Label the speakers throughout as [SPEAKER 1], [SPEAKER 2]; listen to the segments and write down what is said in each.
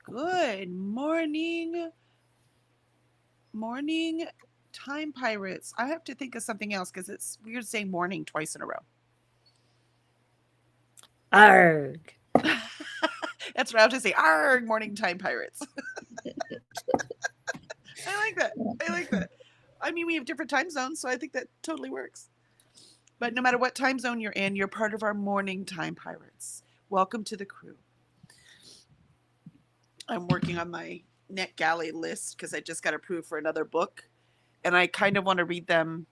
[SPEAKER 1] Good morning, time pirates. I have to think of something else because it's weird saying morning twice in a row.
[SPEAKER 2] Arg.
[SPEAKER 1] That's what I have to say. Arg, morning time pirates. I like that. I like that. I mean, we have different time zones, so I think that totally works. But no matter what time zone you're in, you're part of our morning time pirates. Welcome to the crew. I'm working on my NetGalley list because I just got approved for another book, and I kind of want to read them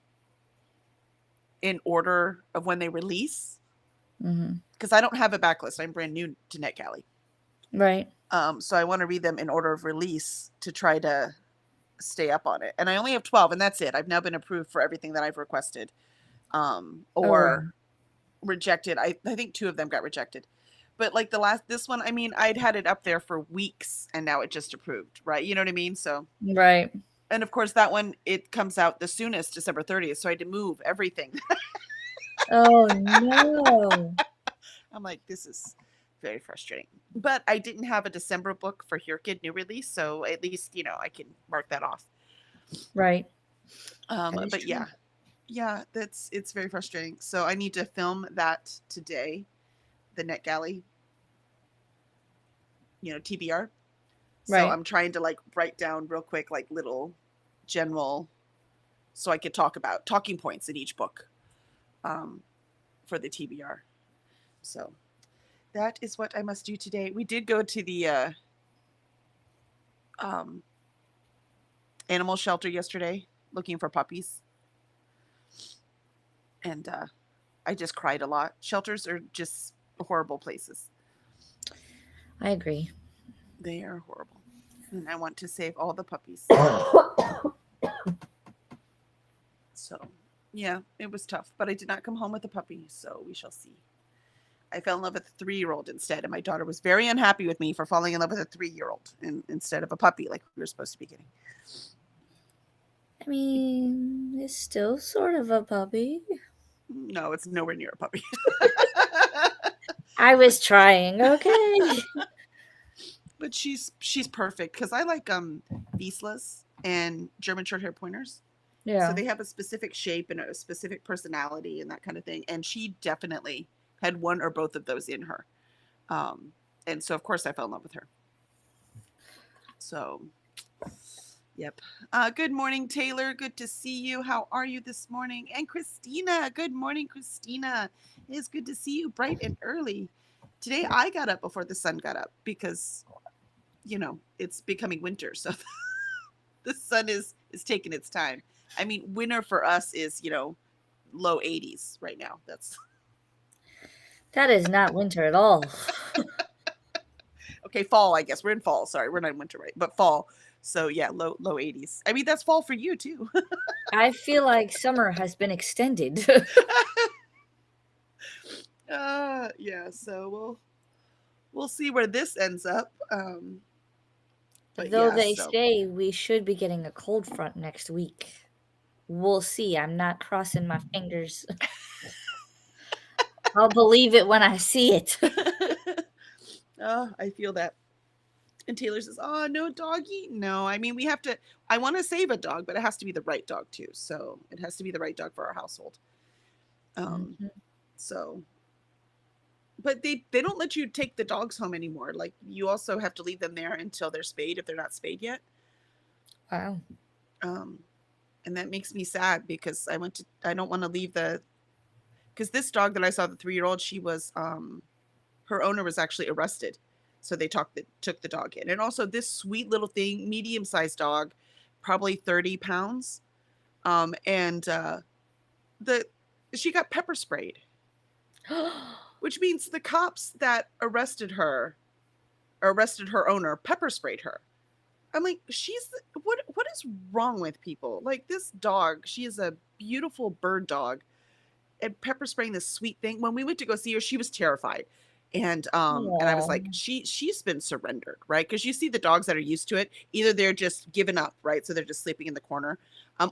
[SPEAKER 1] in order of when they release
[SPEAKER 2] Mm-hmm.
[SPEAKER 1] because I don't have a backlist. I'm brand new to NetGalley.
[SPEAKER 2] Right.
[SPEAKER 1] So I want to read them in order of release to try to stay up on it. And I only have 12, and that's it. I've now been approved for everything that I've requested
[SPEAKER 2] Oh, wow.
[SPEAKER 1] or rejected. I think two of them got rejected. But like this one, I mean, I'd had it up there for weeks and now it just approved, right? You know what I mean? So,
[SPEAKER 2] Right.
[SPEAKER 1] and of course, that one, it comes out the soonest, December 30th. So I had to move everything.
[SPEAKER 2] Oh, no.
[SPEAKER 1] I'm like, this is very frustrating. But I didn't have a December book for Here Kid new release, so at least I can mark that off.
[SPEAKER 2] Right. That is
[SPEAKER 1] But
[SPEAKER 2] true.
[SPEAKER 1] yeah, it's very frustrating. So I need to film that today, the NetGalley, TBR. So
[SPEAKER 2] Right.
[SPEAKER 1] I'm trying to like write down real quick like little general, so I could talk about talking points in each book um, for the TBR. So that is what I must do today. We did go to the um, animal shelter yesterday looking for puppies, and I just cried a lot. Shelters are just horrible places.
[SPEAKER 2] I agree.
[SPEAKER 1] They are horrible, and I want to save all the puppies. So yeah, it was tough, but I did not come home with a puppy, so we shall see. I fell in love with a 3-year-old instead, and my daughter was very unhappy with me for falling in love with a 3-year-old instead of a puppy like we were supposed to be getting.
[SPEAKER 2] I mean, it's still sort of a puppy.
[SPEAKER 1] No, it's nowhere near a puppy.
[SPEAKER 2] I
[SPEAKER 1] but
[SPEAKER 2] was trying, okay?
[SPEAKER 1] but she's perfect because I like Vislas and German short hair pointers. So
[SPEAKER 2] Yeah.
[SPEAKER 1] they have a specific shape and a specific personality and that kind of thing. And she definitely had one or both of those in her. Um, and so of course I fell in love with her. So yep. Good morning, Taylor. Good to see you. How are you this morning? And Christina. Good morning, Christina. It is good to see you bright and early. Today I got up before the sun got up because it's becoming winter, so the sun is taking its time. I mean, winter for us is low 80s right now. That's
[SPEAKER 2] That is not winter at all.
[SPEAKER 1] okay. Fall, I guess we're in fall. Sorry, we're not in winter, right? But fall. So yeah, low 80s. I mean, that's fall for you too.
[SPEAKER 2] I feel like summer has been extended.
[SPEAKER 1] Yeah. So we'll see where this ends up. But
[SPEAKER 2] Though
[SPEAKER 1] yeah.
[SPEAKER 2] they
[SPEAKER 1] So
[SPEAKER 2] say we should be getting a cold front next week. We'll see. I'm not crossing my fingers. I'll believe it when I see it.
[SPEAKER 1] I feel that. And Taylor says, "Oh, no doggy." No, I mean we have to. I want to save a dog, but it has to be the right dog too. So it has to be the right dog for our household. Um,
[SPEAKER 2] Mhm.
[SPEAKER 1] so, but they don't let you take the dogs home anymore. Like you also have to leave them there until they're spayed if they're not spayed yet.
[SPEAKER 2] Wow.
[SPEAKER 1] Um, and that makes me sad because I don't want to leave the because this dog that I saw, the 3-year-old, she was her owner was actually arrested. So they took the dog in. And also this sweet little thing, medium sized dog, probably 30 pounds. And the she got pepper sprayed, which means the cops that arrested her owner, pepper sprayed her. I'm like, what is wrong with people? Like this dog, she is a beautiful bird dog, and pepper spraying this sweet thing. When we went to go see her, she was terrified. And I was
[SPEAKER 2] Aw.
[SPEAKER 1] like, she's been surrendered, right? Because you see the dogs that are used to it, either they're just given up, right? So they're just sleeping in the corner,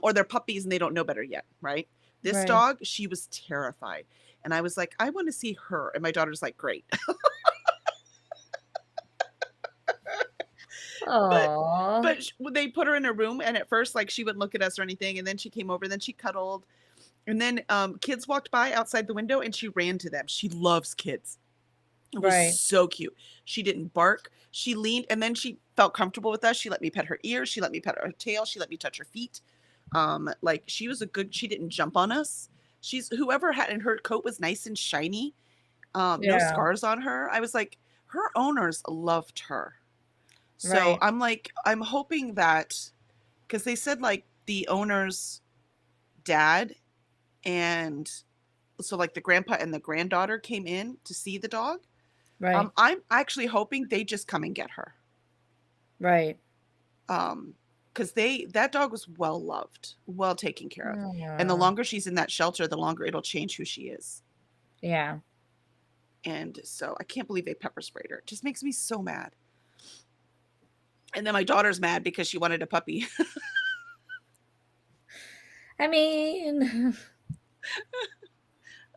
[SPEAKER 1] or they're puppies and they don't know better yet, right? This
[SPEAKER 2] Right.
[SPEAKER 1] dog, she was terrified. And I was like, I want to see her. And my daughter's like, great. but
[SPEAKER 2] Oh,
[SPEAKER 1] they put her in a room, and at first, like, she wouldn't look at us or anything, and then she came over, and then she cuddled, and then kids walked by outside the window, and she ran to them. She loves kids. It was
[SPEAKER 2] right,
[SPEAKER 1] so cute. She didn't bark. She leaned, and then she felt comfortable with us. She let me pet her ears. She let me pet her tail. She let me touch her feet. Like, she was a good. She didn't jump on us. She's whoever had, and her coat was nice and shiny. No
[SPEAKER 2] yeah,
[SPEAKER 1] scars on her. I was like, her owners loved her. So
[SPEAKER 2] right,
[SPEAKER 1] I'm like, I'm hoping that, because they said like the owner's dad and so like the grandpa and the granddaughter came in to see the dog.
[SPEAKER 2] right,
[SPEAKER 1] I'm actually hoping they just come and get her.
[SPEAKER 2] right.
[SPEAKER 1] Because that dog was well loved, well taken care of. And the
[SPEAKER 2] Aw,
[SPEAKER 1] longer she's in that shelter, the longer it'll change who she is.
[SPEAKER 2] yeah.
[SPEAKER 1] And so I can't believe they pepper sprayed her. It just makes me so mad. And then my daughter's mad because she wanted a puppy.
[SPEAKER 2] I mean,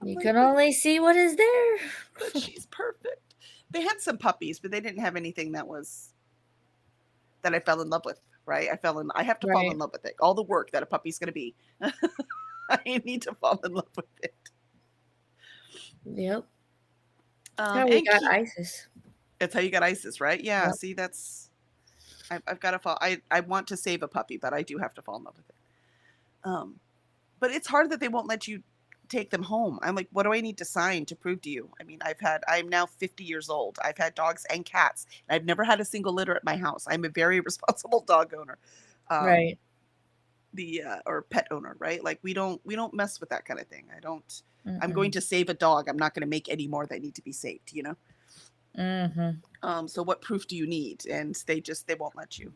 [SPEAKER 1] I'm
[SPEAKER 2] you
[SPEAKER 1] like,
[SPEAKER 2] can only see what is there.
[SPEAKER 1] but she's perfect. They had some puppies, but they didn't have anything that I fell in love with, right? I have to fall in
[SPEAKER 2] Right.
[SPEAKER 1] love with it. All the work that a puppy's going to be. I need to fall in love with it.
[SPEAKER 2] Yep. That's how we
[SPEAKER 1] And
[SPEAKER 2] got
[SPEAKER 1] Key,
[SPEAKER 2] ISIS.
[SPEAKER 1] that's how you got ISIS, right? Yeah.
[SPEAKER 2] Yep.
[SPEAKER 1] See, I've got to fall. I want to save a puppy, but I do have to fall in love with it. But it's hard that they won't let you take them home. I'm like, what do I need to sign to prove to you? I mean, I'm now 50 years old. I've had dogs and cats. And I've never had a single litter at my house. I'm a very responsible dog owner. Um,
[SPEAKER 2] Right.
[SPEAKER 1] or pet owner, right? Like we don't mess with that kind of thing. I'm going
[SPEAKER 2] Mm-mm.
[SPEAKER 1] to save a dog. I'm not going to make any more that need to be saved,
[SPEAKER 2] Mm-hmm.
[SPEAKER 1] So what proof do you need? And they won't let you.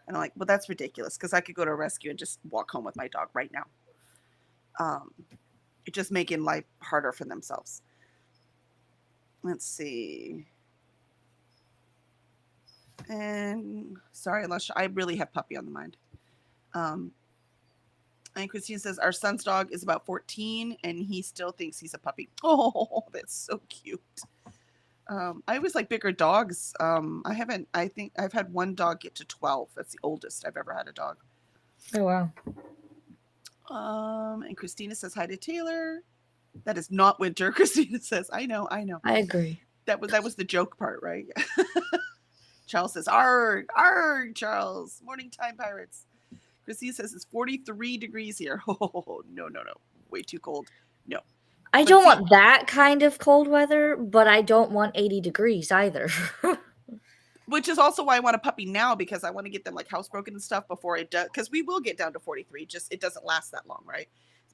[SPEAKER 1] And I'm like, well, that's ridiculous because I could go to a rescue and just walk home with my dog right now. Um, it's just making life harder for themselves. Let's see. And sorry, unless I really have puppy on the mind. Um, and Christine says our son's dog is about 14 and he still thinks he's a puppy. Oh, that's so cute. I always like bigger dogs. I think I've had one dog get to 12. That's the oldest I've ever had a dog.
[SPEAKER 2] Oh, wow.
[SPEAKER 1] And Christina says hi to Taylor. That is not winter. Christina says, I know.
[SPEAKER 2] I agree.
[SPEAKER 1] That was the joke part, right? Charles says, arg, arg, Charles. Morning time, pirates. Christina says it's 43 degrees here. Oh, no. Way too cold. No.
[SPEAKER 2] I
[SPEAKER 1] But
[SPEAKER 2] don't
[SPEAKER 1] see,
[SPEAKER 2] want that kind of cold weather, but I don't want 80 degrees either.
[SPEAKER 1] which is also why I want a puppy now because I want to get them like housebroken and stuff before it does. Because we will get down to 43. Just it doesn't last that long, right?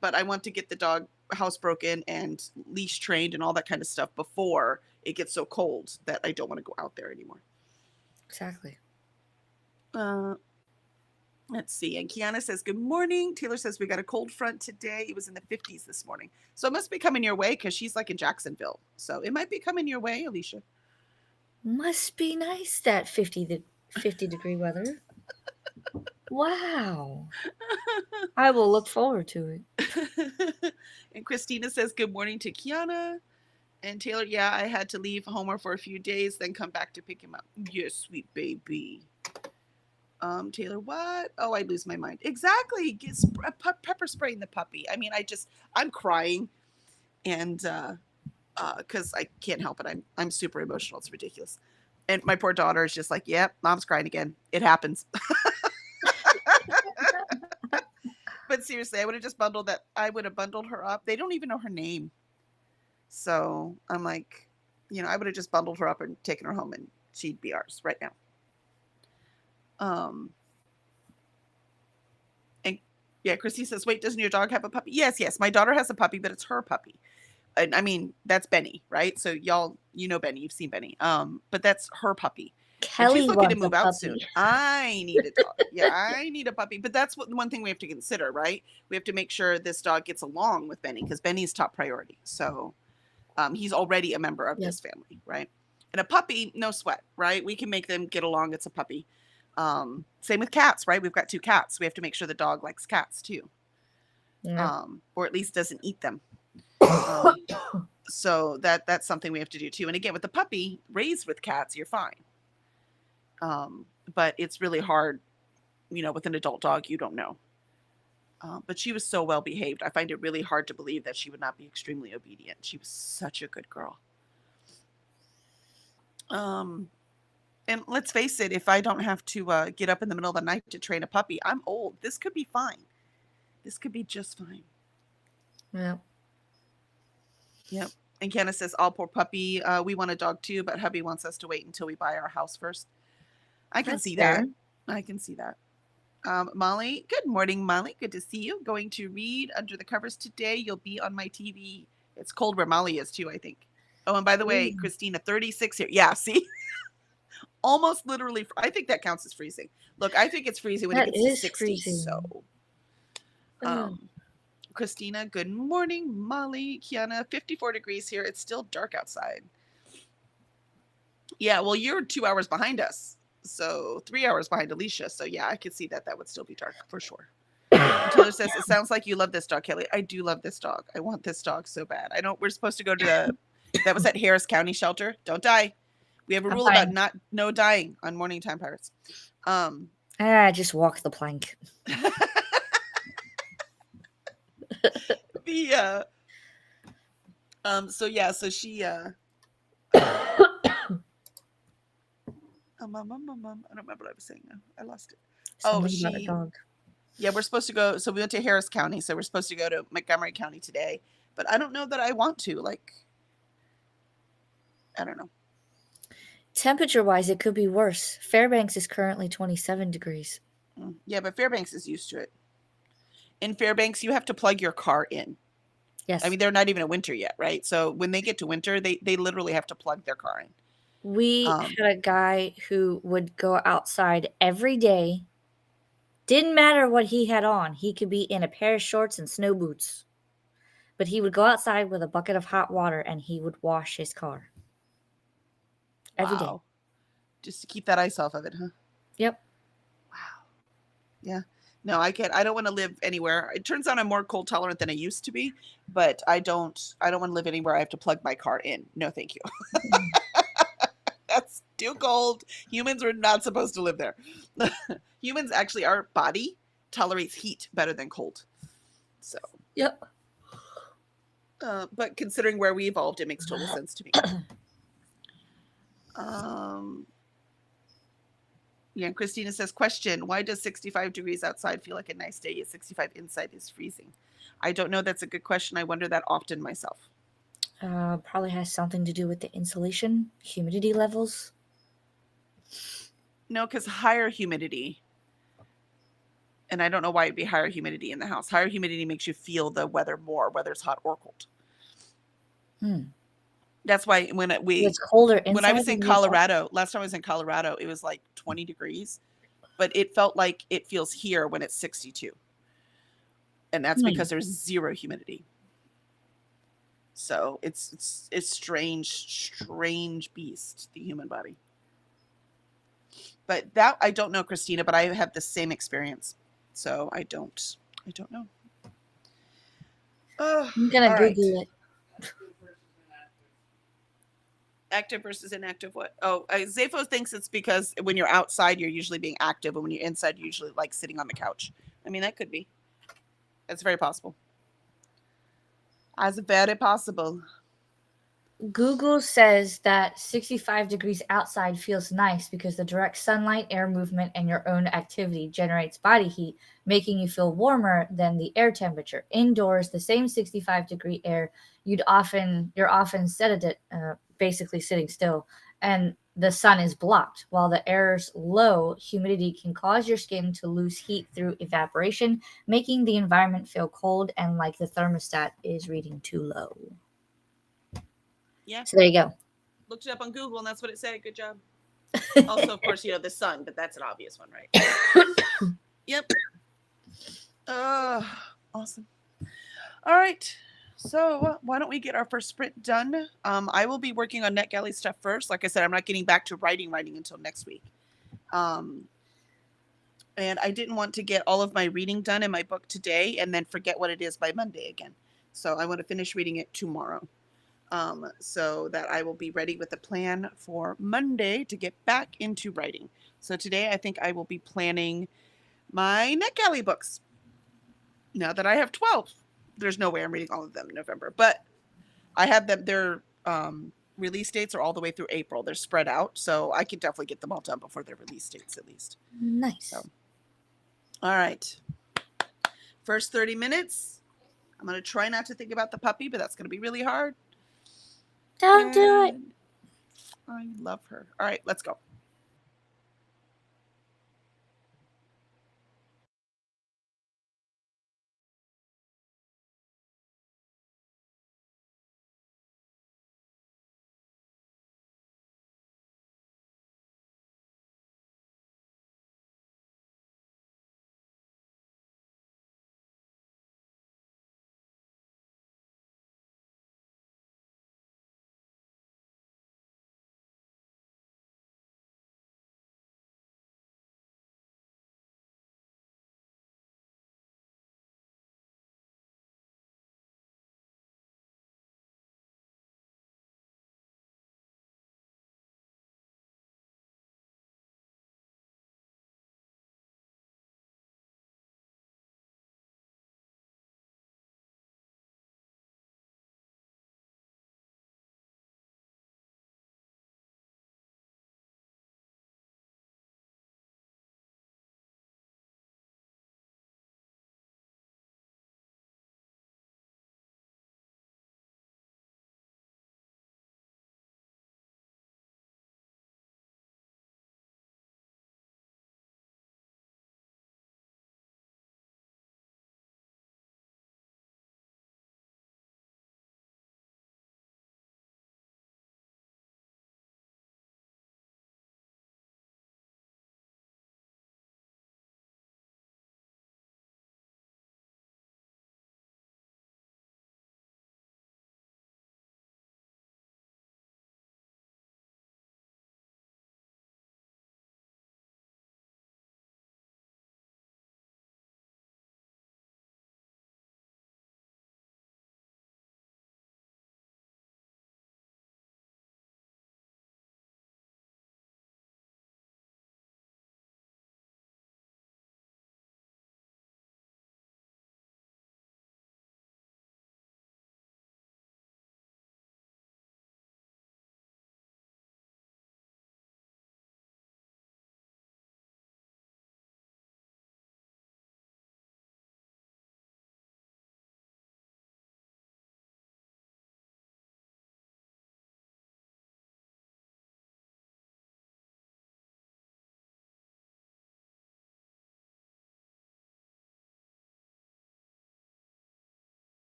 [SPEAKER 1] But I want to get the dog housebroken and leash trained and all that kind of stuff before it gets so cold that I don't want to go out there anymore.
[SPEAKER 2] Exactly.
[SPEAKER 1] Uh, let's see. And Kiana says, good morning. Taylor says, we got a cold front today. It was in the 50s this morning. So it must be coming your way because she's like in Jacksonville. So it might be coming your way, Alicia.
[SPEAKER 2] Must be nice that 50-degree weather. Wow. I will look forward to it.
[SPEAKER 1] And Christina says, good morning to Kiana. And Taylor, yeah, I had to leave Homer for a few days, then come back to pick him up. Yes, sweet baby. Taylor, what? Oh, I lose my mind. Exactly. Get pepper spraying the puppy. I mean, I'm crying, and because I can't help it. I'm super emotional. It's ridiculous. And my poor daughter is just like, yep, mom's crying again. It happens. But seriously, I would have bundled her up. They don't even know her name. So I'm like, I would have just bundled her up and taken her home and she'd be ours right now. And yeah, Christy says, wait, doesn't your dog have a puppy? Yes. My daughter has a puppy, but it's her puppy. And I mean, that's Benny, right? So y'all, Benny, you've seen Benny. But that's her puppy. And she's
[SPEAKER 2] Kelly
[SPEAKER 1] looking to
[SPEAKER 2] wants a
[SPEAKER 1] move out
[SPEAKER 2] puppy.
[SPEAKER 1] soon. I need a dog. Yeah, I need a puppy. But that's one thing we have to consider, right? We have to make sure this dog gets along with Benny because Benny's top priority. So he's already a member of this family, right? And a puppy, no sweat, right? We can make them get along. It's a puppy. Same with cats, right? We've got 2 cats. We have to make sure the dog likes cats too,
[SPEAKER 2] Yeah.
[SPEAKER 1] or at least doesn't eat them. So that's something we have to do too. And again, with the puppy raised with cats, you're fine. But it's really hard, with an adult dog, you don't know. But she was so well behaved. I find it really hard to believe that she would not be extremely obedient. She was such a good girl. Um, and let's face it, if I don't have to get up in the middle of the night to train a puppy, I'm old. This could be fine. This could be just fine.
[SPEAKER 2] Yeah.
[SPEAKER 1] Yep. And Kenna says, "All poor puppy. We want a dog too, but hubby wants us to wait until we buy our house first." I can
[SPEAKER 2] That's
[SPEAKER 1] see
[SPEAKER 2] fair.
[SPEAKER 1] that. I can see that. Molly, good morning, Molly. Good to see you. Going to read Under the Covers today. You'll be on my TV. It's cold where Molly is too, I think. Oh, and by the way,
[SPEAKER 2] Ooh,
[SPEAKER 1] Christina, 36 here. Yeah, see? Almost literally. I think that counts as freezing. Look, I think it's freezing when it
[SPEAKER 2] that
[SPEAKER 1] gets to
[SPEAKER 2] is
[SPEAKER 1] 60.
[SPEAKER 2] freezing.
[SPEAKER 1] So,
[SPEAKER 2] Oh,
[SPEAKER 1] Christina, good morning. Molly, Kiana, 54 degrees here. It's still dark outside. Yeah, well, you're 2 hours behind us. So 3 hours behind Alicia. So yeah, I could see that would still be dark for sure. And Taylor says, "It sounds like you love this dog, Kelly." I do love this dog. I want this dog so bad. I don't. We're supposed to go to that was at Harris County Shelter. Don't die. We have a
[SPEAKER 2] I'm
[SPEAKER 1] rule about
[SPEAKER 2] fine.
[SPEAKER 1] no dying on Morning Time Pirates.
[SPEAKER 2] Just walk the plank.
[SPEAKER 1] The so yeah, so she I don't remember what I was saying now. I lost it. Oh,
[SPEAKER 2] Something about a dog.
[SPEAKER 1] yeah, we're supposed to go. So we went to Harris County. So we're supposed to go to Montgomery County today. But I don't know that I want to. Like, I don't know.
[SPEAKER 2] Temperature wise, it could be worse. Fairbanks is currently 27 degrees.
[SPEAKER 1] Yeah, but Fairbanks is used to it. In Fairbanks, you have to plug your car in.
[SPEAKER 2] Yes.
[SPEAKER 1] I mean, they're not even in winter yet, right? So when they get to winter, they literally have to plug their car in.
[SPEAKER 2] We had a guy who would go outside every day. Didn't matter what he had on. He could be in a pair of shorts and snow boots. But he would go outside with a bucket of hot water and he would wash his car. Every day.
[SPEAKER 1] Wow. Just to keep that ice off of it, huh?
[SPEAKER 2] Yep.
[SPEAKER 1] Wow. Yeah. No, I can't. I don't want to live anywhere. It turns out I'm more cold tolerant than I used to be, but I don't want to live anywhere I have to plug my car in. No, thank you. That's too cold. Humans were not supposed to live there. Humans actually, our body tolerates heat better than cold. So,
[SPEAKER 2] Yep.
[SPEAKER 1] but considering where we evolved, it makes total sense to me. Yeah, and Christina says, question, why does 65 degrees outside feel like a nice day, yet 65 inside is freezing? I don't know. That's a good question. I wonder that often myself.
[SPEAKER 2] Probably has something to do with the insulation, humidity levels.
[SPEAKER 1] No, because higher humidity, and I don't know why it'd be higher humidity in the house. Higher humidity makes you feel the weather more, whether it's hot or cold. That's why
[SPEAKER 2] It's colder inside.
[SPEAKER 1] when I was in Colorado, last time I was in Colorado, it was like 20 degrees, but it felt like it feels here when it's 62. And that's because there's zero humidity. So it's strange beast, the human body. But that I don't know, Christina, but I have the same experience. So I don't know.
[SPEAKER 2] I'm gonna Google it.
[SPEAKER 1] Active versus inactive what? Oh, Zafo thinks it's because when you're outside, you're usually being active, and when you're inside, you're usually like sitting on the couch. I mean, that could be. That's very possible. As very possible.
[SPEAKER 2] Google says that 65 degrees outside feels nice because the direct sunlight, air movement, and your own activity generates body heat, making you feel warmer than the air temperature. Indoors, the same 65-degree air, you're often sedated, basically sitting still, and the sun is blocked. While the air's low, humidity can cause your skin to lose heat through evaporation, making the environment feel cold and like the thermostat is reading too low.
[SPEAKER 1] Yeah.
[SPEAKER 2] So there you go.
[SPEAKER 1] Looked it up on Google, and that's what it said. Good job. Also, of course, the sun, but that's an obvious one, right? Yep. Awesome. All right. So why don't we get our first sprint done? I will be working on NetGalley stuff first. Like I said, I'm not getting back to writing until next week. And I didn't want to get all of my reading done in my book today and then forget what it is by Monday again. So I want to finish reading it tomorrow. so that I will be ready with a plan for Monday to get back into writing. So today I think I will be planning my NetGalley books. Now that I have 12, there's no way I'm reading all of them in November, but I have them. Their release dates are all the way through April. They're spread out, so I can definitely get them all done before their release dates, at least.
[SPEAKER 2] Nice.
[SPEAKER 1] So, all right. First 30 minutes, I'm going to try not to think about the puppy, but that's going to be really hard.
[SPEAKER 2] Don't do it.
[SPEAKER 1] I love her. All right, let's go.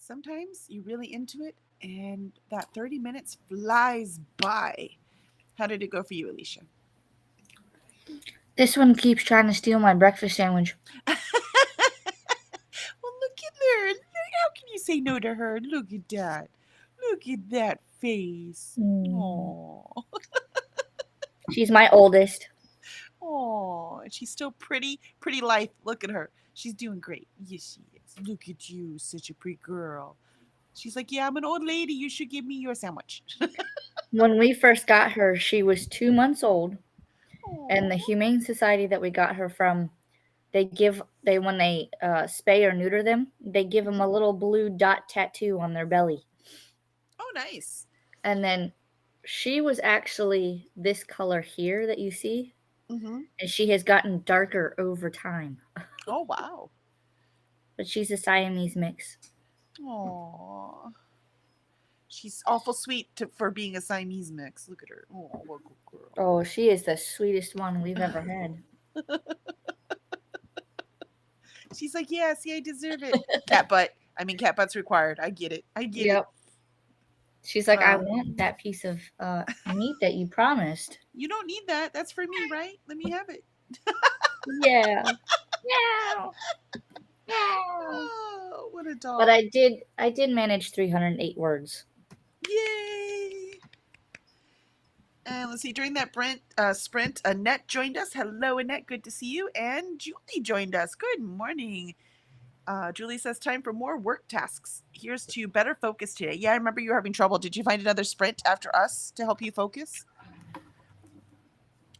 [SPEAKER 1] sometimes you're really into it and that 30 minutes flies by. How did it go for you, Alicia?
[SPEAKER 2] This one keeps trying to steal my breakfast sandwich.
[SPEAKER 1] Well, look at her. How can you say no to her? Look at that. Look at that face. Oh,
[SPEAKER 2] She's my oldest.
[SPEAKER 1] oh, she's still pretty, pretty lithe. Look at her. She's doing great. Yes, she is. Look at you, such a pretty girl. She's like, yeah, I'm an old lady. You should give me your sandwich.
[SPEAKER 2] When we first got her, she was 2 months old, and the
[SPEAKER 1] Aw.
[SPEAKER 2] Humane Society that we got her from, they when they spay or neuter them, they give them a little blue dot tattoo on their belly,
[SPEAKER 1] Oh, nice.
[SPEAKER 2] and then she was actually this color here that you see,
[SPEAKER 1] Mm-hmm.
[SPEAKER 2] and she has gotten darker over time.
[SPEAKER 1] Oh, wow.
[SPEAKER 2] But she's a Siamese mix.
[SPEAKER 1] Aw. She's awful sweet for being a Siamese mix. Look at her. Oh, what a good girl.
[SPEAKER 2] Oh, she is the sweetest one we've ever had.
[SPEAKER 1] She's like, yeah, see, I deserve it. Cat butt. I mean, cat butt's required. I get it. I get
[SPEAKER 2] Yep. She's like, I
[SPEAKER 1] Uh,
[SPEAKER 2] want that piece of meat that you promised.
[SPEAKER 1] it. You don't need that. That's for me, right? Let me have it.
[SPEAKER 2] Yeah. Meow. Meow.
[SPEAKER 1] Oh, what a dog.
[SPEAKER 2] But I did manage 308 words.
[SPEAKER 1] Yay. And let's see, during that sprint, Annette joined us. Hello, Annette. Good to see you. And Julie joined us. Good morning. Julie says, time for more work tasks. Here's to better focus today. Yeah, I remember you were having trouble. Did you find another sprint after us to help you focus?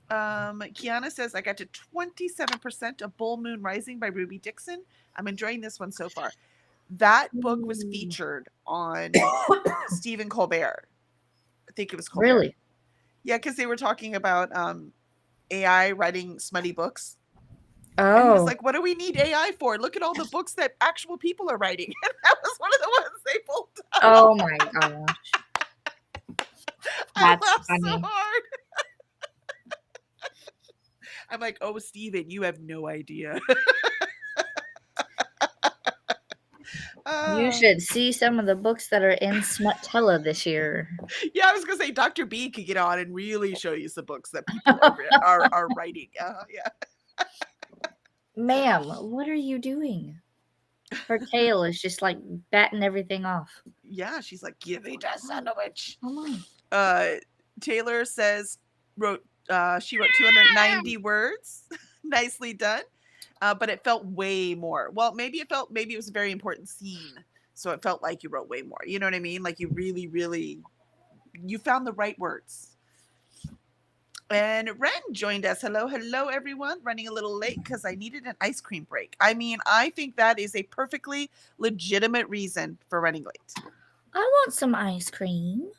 [SPEAKER 1] Kiana says, I got to 27% of Bull Moon Rising by Ruby Dixon. I'm enjoying this one so far. That book was featured on Stephen Colbert. I think it was Colbert.
[SPEAKER 2] Really?
[SPEAKER 1] Yeah, because they were talking about AI writing smutty books.
[SPEAKER 2] Oh.
[SPEAKER 1] And he was like, what do we need AI for? Look at all the books that actual people are writing. And that was one of the ones they pulled up.
[SPEAKER 2] Oh my gosh.
[SPEAKER 1] I
[SPEAKER 2] That's
[SPEAKER 1] laughed
[SPEAKER 2] funny.
[SPEAKER 1] so hard. I'm like, oh, Steven, you have no idea.
[SPEAKER 2] You should see some of the books that are in Smutella this year.
[SPEAKER 1] Yeah, I was gonna say Dr. B could get on and really show you some books that people are writing. Yeah.
[SPEAKER 2] Ma'am, what are you doing? Her tail is just like batting everything off.
[SPEAKER 1] Yeah, she's like, give me that sandwich.
[SPEAKER 2] Come on.
[SPEAKER 1] Taylor says she wrote 290 words. Nicely done. But it felt way more. Well, maybe it was a very important scene. So it felt like you wrote way more. You know what I mean? Like you really, really, you found the right words. And Ren joined us. Hello, everyone. Running a little late because I needed an ice cream break. I mean, I think that is a perfectly legitimate reason for running late.
[SPEAKER 2] I want some ice cream.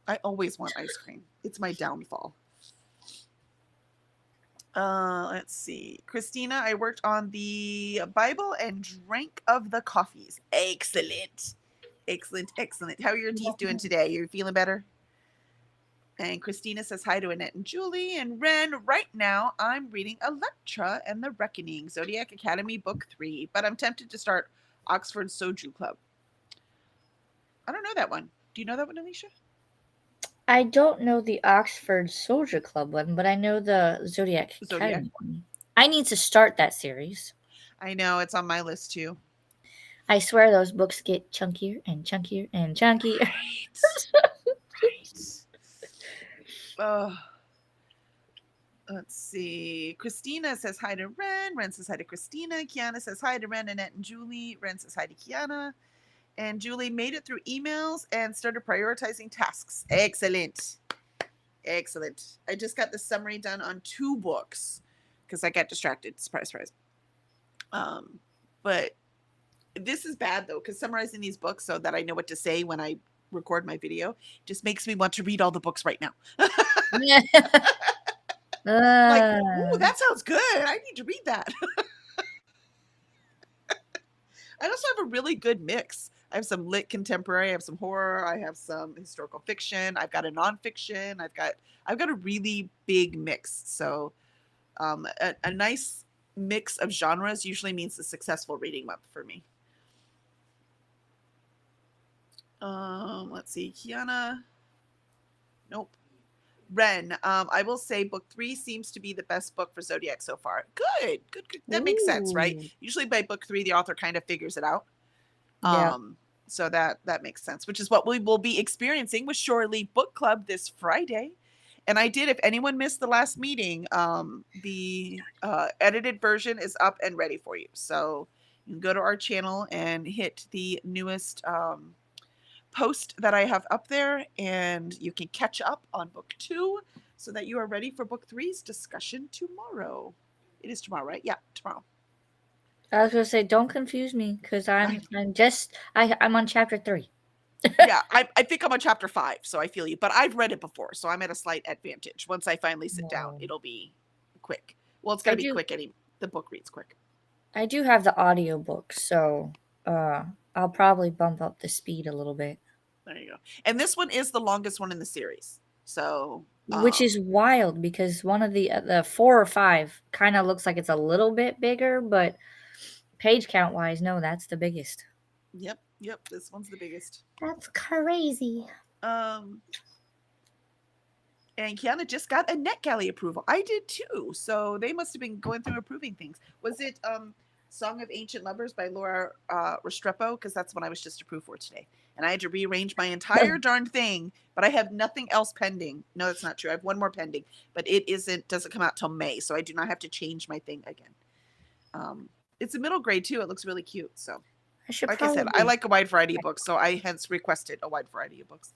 [SPEAKER 1] I always want ice cream. It's my downfall. Let's see. Christina, I worked on the Bible and drank of the coffees. Excellent. How are your teeth doing today? You're feeling better? And Christina says hi to Annette and Julie. And Ren, right now I'm reading Electra and the Reckoning, Zodiac Academy Book 3, but I'm tempted to start Oxford Soju Club. I don't know that one. Do you know that one, Alicia?
[SPEAKER 2] I don't know the Oxford Soldier Club one, but I know the Zodiac Academy one. I need to start that series.
[SPEAKER 1] I know, it's on my list too.
[SPEAKER 2] I swear those books get chunkier and chunkier and chunkier.
[SPEAKER 1] Right. Let's see. Christina says hi to Ren. Ren says hi to Christina. Kiana says hi to Ren, Annette, and Julie. Ren says hi to Kiana. And Julie made it through emails and started prioritizing tasks. Excellent. I just got the summary done on 2 books because I got distracted. Surprise. But this is bad though, because summarizing these books so that I know what to say when I record my video just makes me want to read all the books right now. Like, ooh, that sounds good. I need to read that. I also have a really good mix. I have some lit contemporary, I have some horror, I have some historical fiction, I've got a nonfiction, I've got a really big mix. So a nice mix of genres usually means a successful reading month for me. Let's see. Kiana. Nope. Ren. I will say book 3 seems to be the best book for Zodiac so far. Good. Good. Good. That makes sense, right?
[SPEAKER 2] Ooh.
[SPEAKER 1] Usually by book 3, the author kind of figures it out.
[SPEAKER 2] Yeah.
[SPEAKER 1] So that makes sense, which is what we will be experiencing with Shore Leave Book Club this Friday. And I did, if anyone missed the last meeting, the edited version is up and ready for you. So you can go to our channel and hit the newest post that I have up there, and you can catch up on book 2 so that you are ready for book 3's discussion tomorrow. It is tomorrow, right? Yeah, tomorrow.
[SPEAKER 2] I was gonna say, don't confuse me, because I'm on chapter 3.
[SPEAKER 1] Yeah, I think I'm on chapter 5, so I feel you. But I've read it before, so I'm at a slight advantage. Once I finally sit down,
[SPEAKER 2] No.
[SPEAKER 1] it'll be quick. Well, it's
[SPEAKER 2] I
[SPEAKER 1] gonna be
[SPEAKER 2] do
[SPEAKER 1] quick. The book reads quick.
[SPEAKER 2] I do have the audiobook, so I'll probably bump up the speed a little bit.
[SPEAKER 1] There you go. And this one is the longest one in the series. So,
[SPEAKER 2] Which is wild because one of the 4 or 5 kind of looks like it's a little bit bigger, but page count wise, no, that's the biggest.
[SPEAKER 1] yep, this one's the biggest.
[SPEAKER 2] That's crazy.
[SPEAKER 1] And Kiana just got a NetGalley approval. I did too. So they must have been going through approving things. Was it Song of Ancient Lovers by Laura Restrepo? Because that's what I was just approved for today. And I had to rearrange my entire darn thing, but I have nothing else pending. No, that's not true. I have one more pending, but doesn't come out till May, so I do not have to change my thing again. It's a middle grade too. It looks really cute. So, like I said, I like a wide variety of books, so I hence requested a wide variety of books.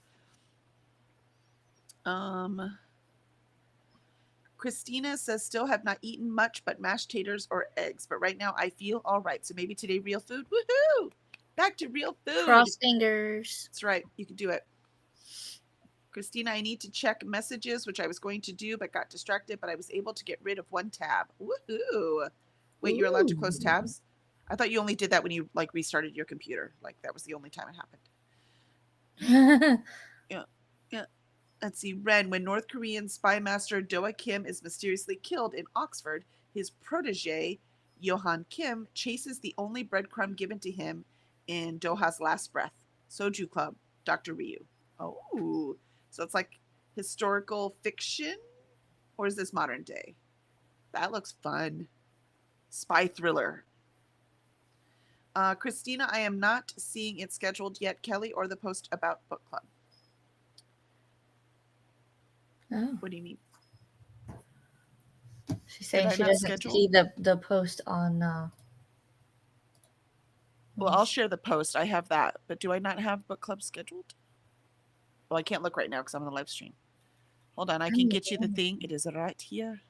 [SPEAKER 1] Christina says, still have not eaten much but mashed taters or eggs, but right now I feel all right. So maybe today real food. Woohoo! Back to real food.
[SPEAKER 2] Cross fingers.
[SPEAKER 1] That's right. You can do it. Christina, I need to check messages, which I was going to do, but got distracted, but I was able to get rid of one tab. Woohoo! Wait, you're allowed to close tabs? I thought you only did that when you like restarted your computer. Like that was the only time it happened. Yeah. Let's see. Ren, when North Korean spy master Doa Kim is mysteriously killed in Oxford, his protege, Johan Kim, chases the only breadcrumb given to him in Doha's last breath. Soju Club, Dr. Ryu. Oh, so it's like historical fiction? Or is this modern day? That looks fun. Spy thriller. Christina, I am not seeing it scheduled yet, Kelly, or the post about book club.
[SPEAKER 2] Oh.
[SPEAKER 1] What do you mean?
[SPEAKER 2] She's saying she doesn't see the post on.
[SPEAKER 1] Well, I'll share the post. I have that, but do I not have book club scheduled? Well, I can't look right now because I'm on the live stream. Hold on, I can get you the thing. It is right here.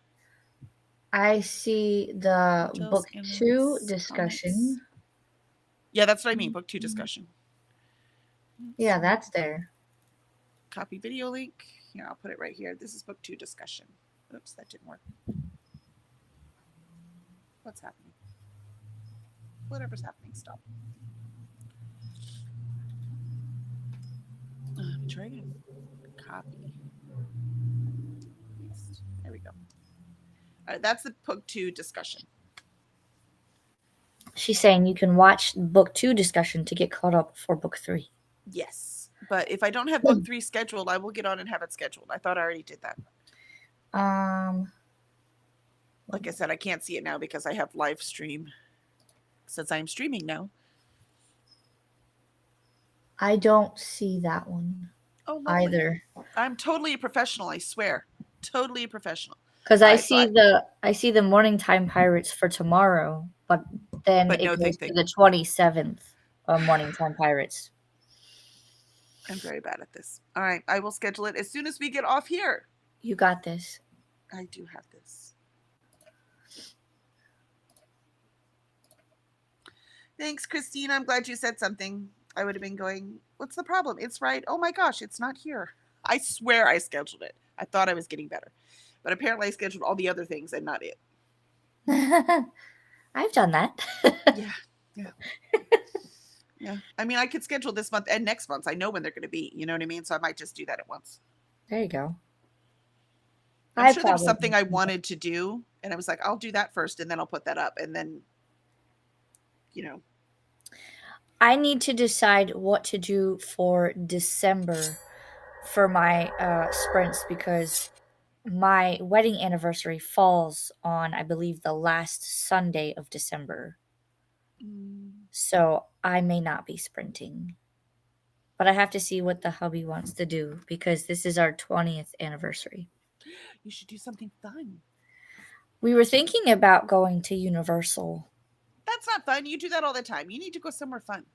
[SPEAKER 2] I see the
[SPEAKER 1] Just
[SPEAKER 2] book 2 discussion.
[SPEAKER 1] Comments. Yeah, that's what I mean. Book 2 discussion.
[SPEAKER 2] Yeah, that's there.
[SPEAKER 1] Copy video link. Here, I'll put it right here. This is book 2 discussion. Oops, that didn't work. What's happening? Whatever's happening, stop. Try again. Copy. Paste. There we go. All right, that's the book 2 discussion.
[SPEAKER 2] She's saying you can watch book 2 discussion to get caught up for book 3.
[SPEAKER 1] Yes, but if I don't have book 3 scheduled, I will get on and have it scheduled. I thought I already did that. Like I said, I can't see it now because I have live stream. Since I'm streaming now.
[SPEAKER 2] I don't see that one either.
[SPEAKER 1] I'm totally a professional, I swear. Totally a professional.
[SPEAKER 2] Because I see the Morning Time Pirates for tomorrow, but then it goes to the 27th of Morning Time Pirates.
[SPEAKER 1] I'm very bad at this. All right, I will schedule it as soon as we get off here.
[SPEAKER 2] You got this.
[SPEAKER 1] I do have this. Thanks, Christina. I'm glad you said something. I would have been going, what's the problem? It's right. Oh my gosh, it's not here. I swear I scheduled it. I thought I was getting better. But apparently I scheduled all the other things and not it.
[SPEAKER 2] I've done that.
[SPEAKER 1] Yeah. I mean, I could schedule this month and next month. I know when they're going to be. You know what I mean? So I might just do that at once.
[SPEAKER 2] There you go.
[SPEAKER 1] I'm sure there was something I wanted to do. And I was like, I'll do that first and then I'll put that up. And then,
[SPEAKER 2] I need to decide what to do for December for my sprints because my wedding anniversary falls on, I believe, the last Sunday of December.
[SPEAKER 1] Mm,
[SPEAKER 2] So I may not be sprinting. But I have to see what the hubby wants to do because this is our 20th anniversary.
[SPEAKER 1] you should do something fun.
[SPEAKER 2] We were thinking about going to Universal.
[SPEAKER 1] That's not fun. You do that all the time. You need to go somewhere fun.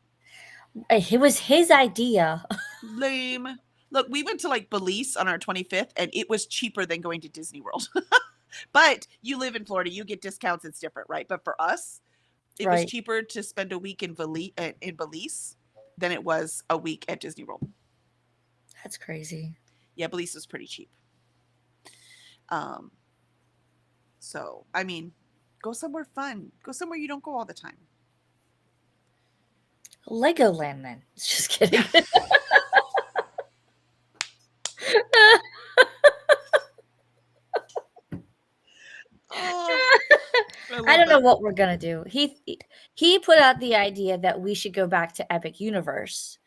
[SPEAKER 2] It was his idea.
[SPEAKER 1] Lame. Look, we went to like Belize on our 25th, and it was cheaper than going to Disney World. But you live in Florida, you get discounts. It's different, right? But for us, it was
[SPEAKER 2] Right.
[SPEAKER 1] cheaper to spend a week in Belize than it was a week at Disney World.
[SPEAKER 2] That's crazy.
[SPEAKER 1] Yeah, Belize was pretty cheap. Um, so I mean, go somewhere fun. Go somewhere you don't go all the time.
[SPEAKER 2] Legoland, then. Just kidding.
[SPEAKER 1] Oh, I
[SPEAKER 2] I
[SPEAKER 1] love
[SPEAKER 2] don't know
[SPEAKER 1] that.
[SPEAKER 2] what we're gonna do. He put out the idea that we should go back to Epic Universe,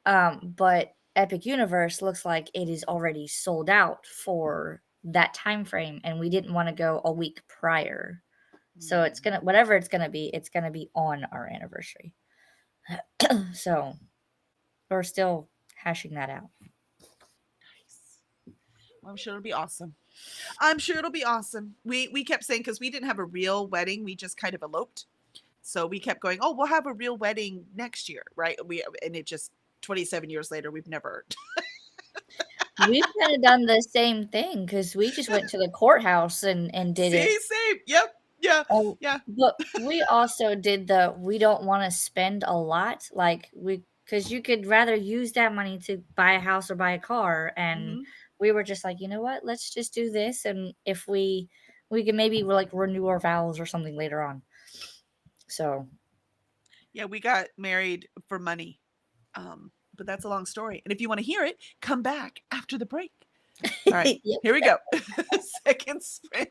[SPEAKER 2] but Epic Universe looks like it is already sold out for that time frame, and we didn't want to go a week prior. So it's
[SPEAKER 1] Mm,
[SPEAKER 2] gonna whatever it's gonna be on our anniversary. So we're still hashing that out.
[SPEAKER 1] nice. Well, I'm sure it'll be awesome. I'm sure it'll be awesome. We kept saying because we didn't have a real wedding, we just kind of eloped. So we kept going, oh, we'll have a real wedding next year, right? We and it just 27 years later, we've never.
[SPEAKER 2] We've kind of done the same thing because we just went to the courthouse and did it.
[SPEAKER 1] See, same. Yep. Yeah.
[SPEAKER 2] Oh,
[SPEAKER 1] Yeah.
[SPEAKER 2] but we also did the we don't want to spend a lot, like we because you could rather use that money to buy a house or buy a car, and
[SPEAKER 1] Hmm.
[SPEAKER 2] we were just like, you know what, let's just do this, and if we can maybe like renew our vows or something later on. So
[SPEAKER 1] Yeah, we got married for money. But that's a long story. And if you want to hear it, come back after the break. All right,
[SPEAKER 2] yep.
[SPEAKER 1] here we go. Second sprint.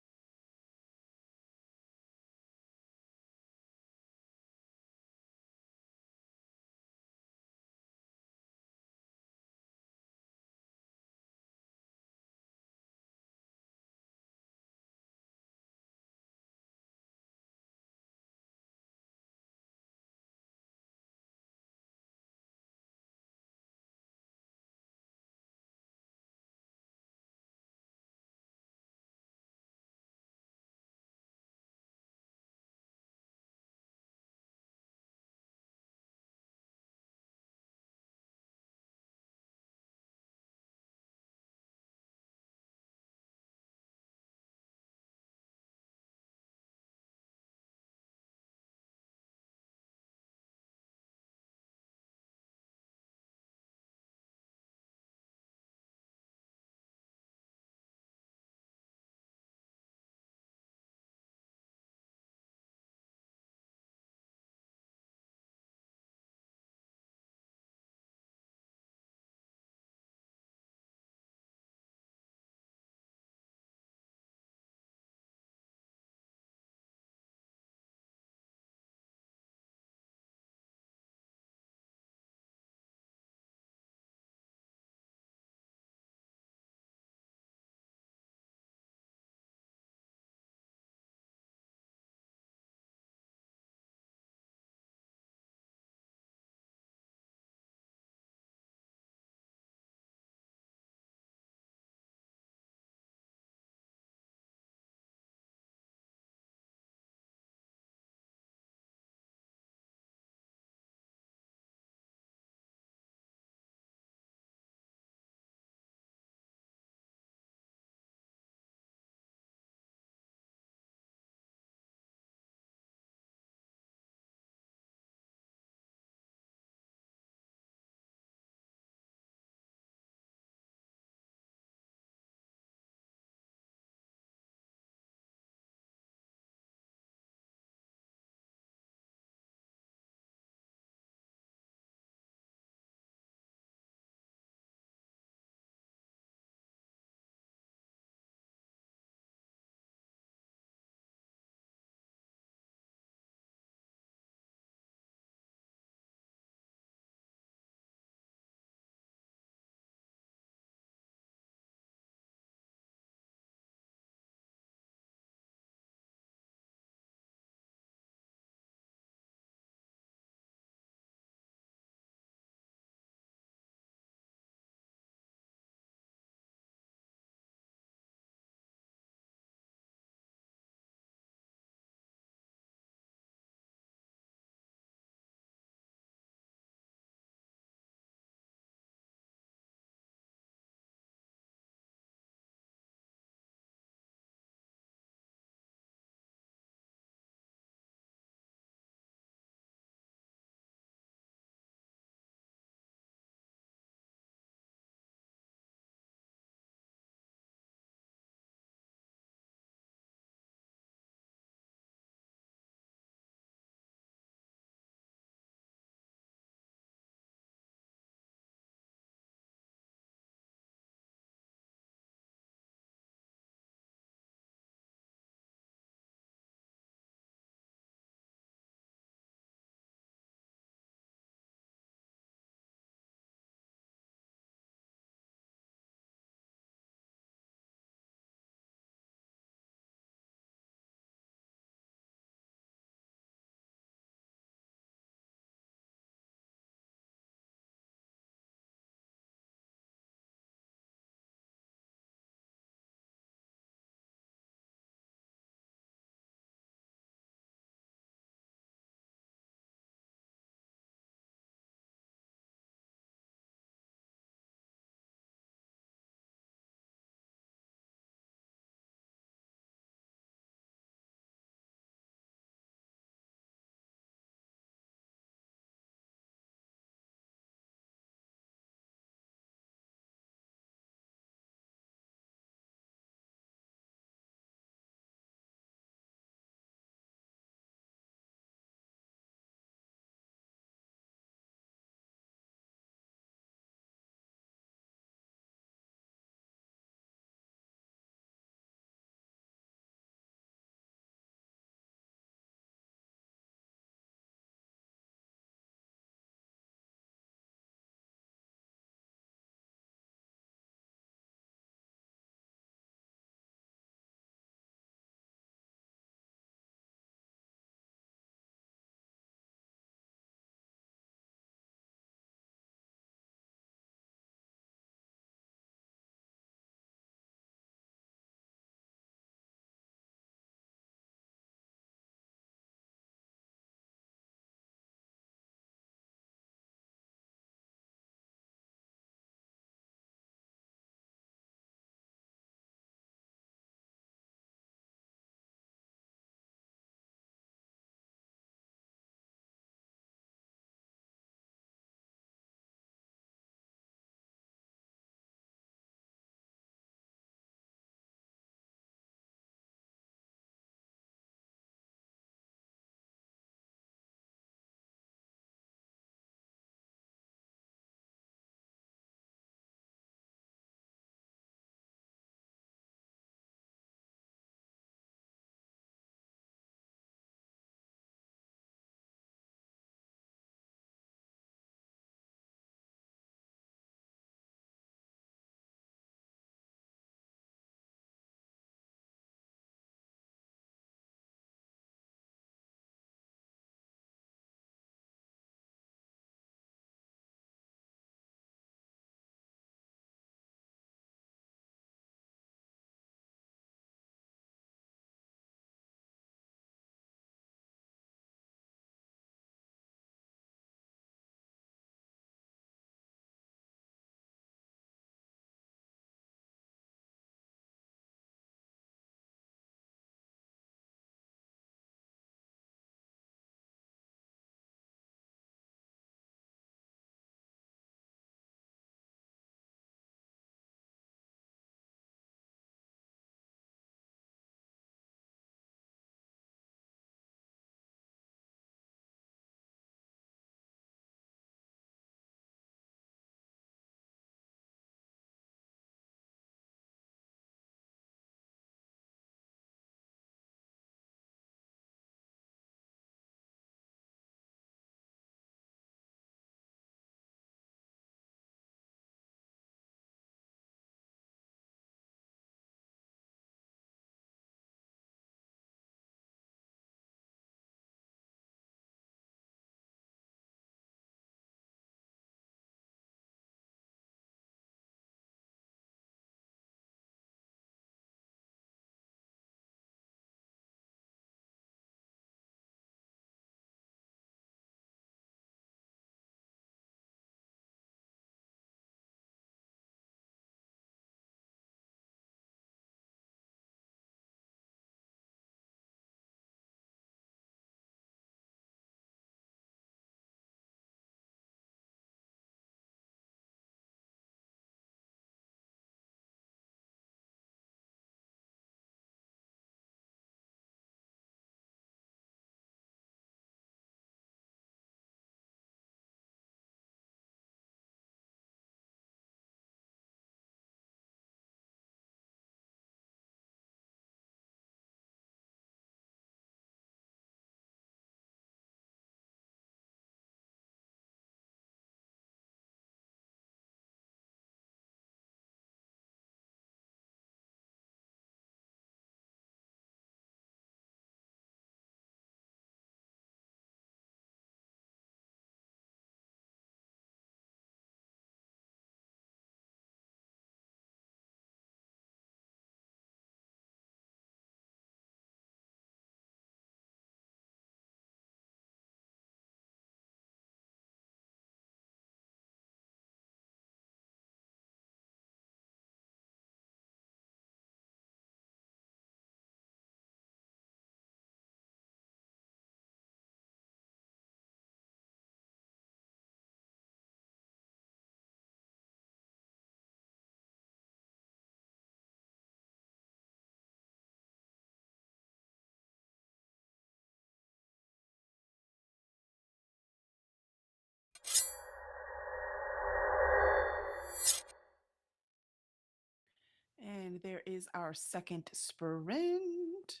[SPEAKER 1] And there is our second sprint.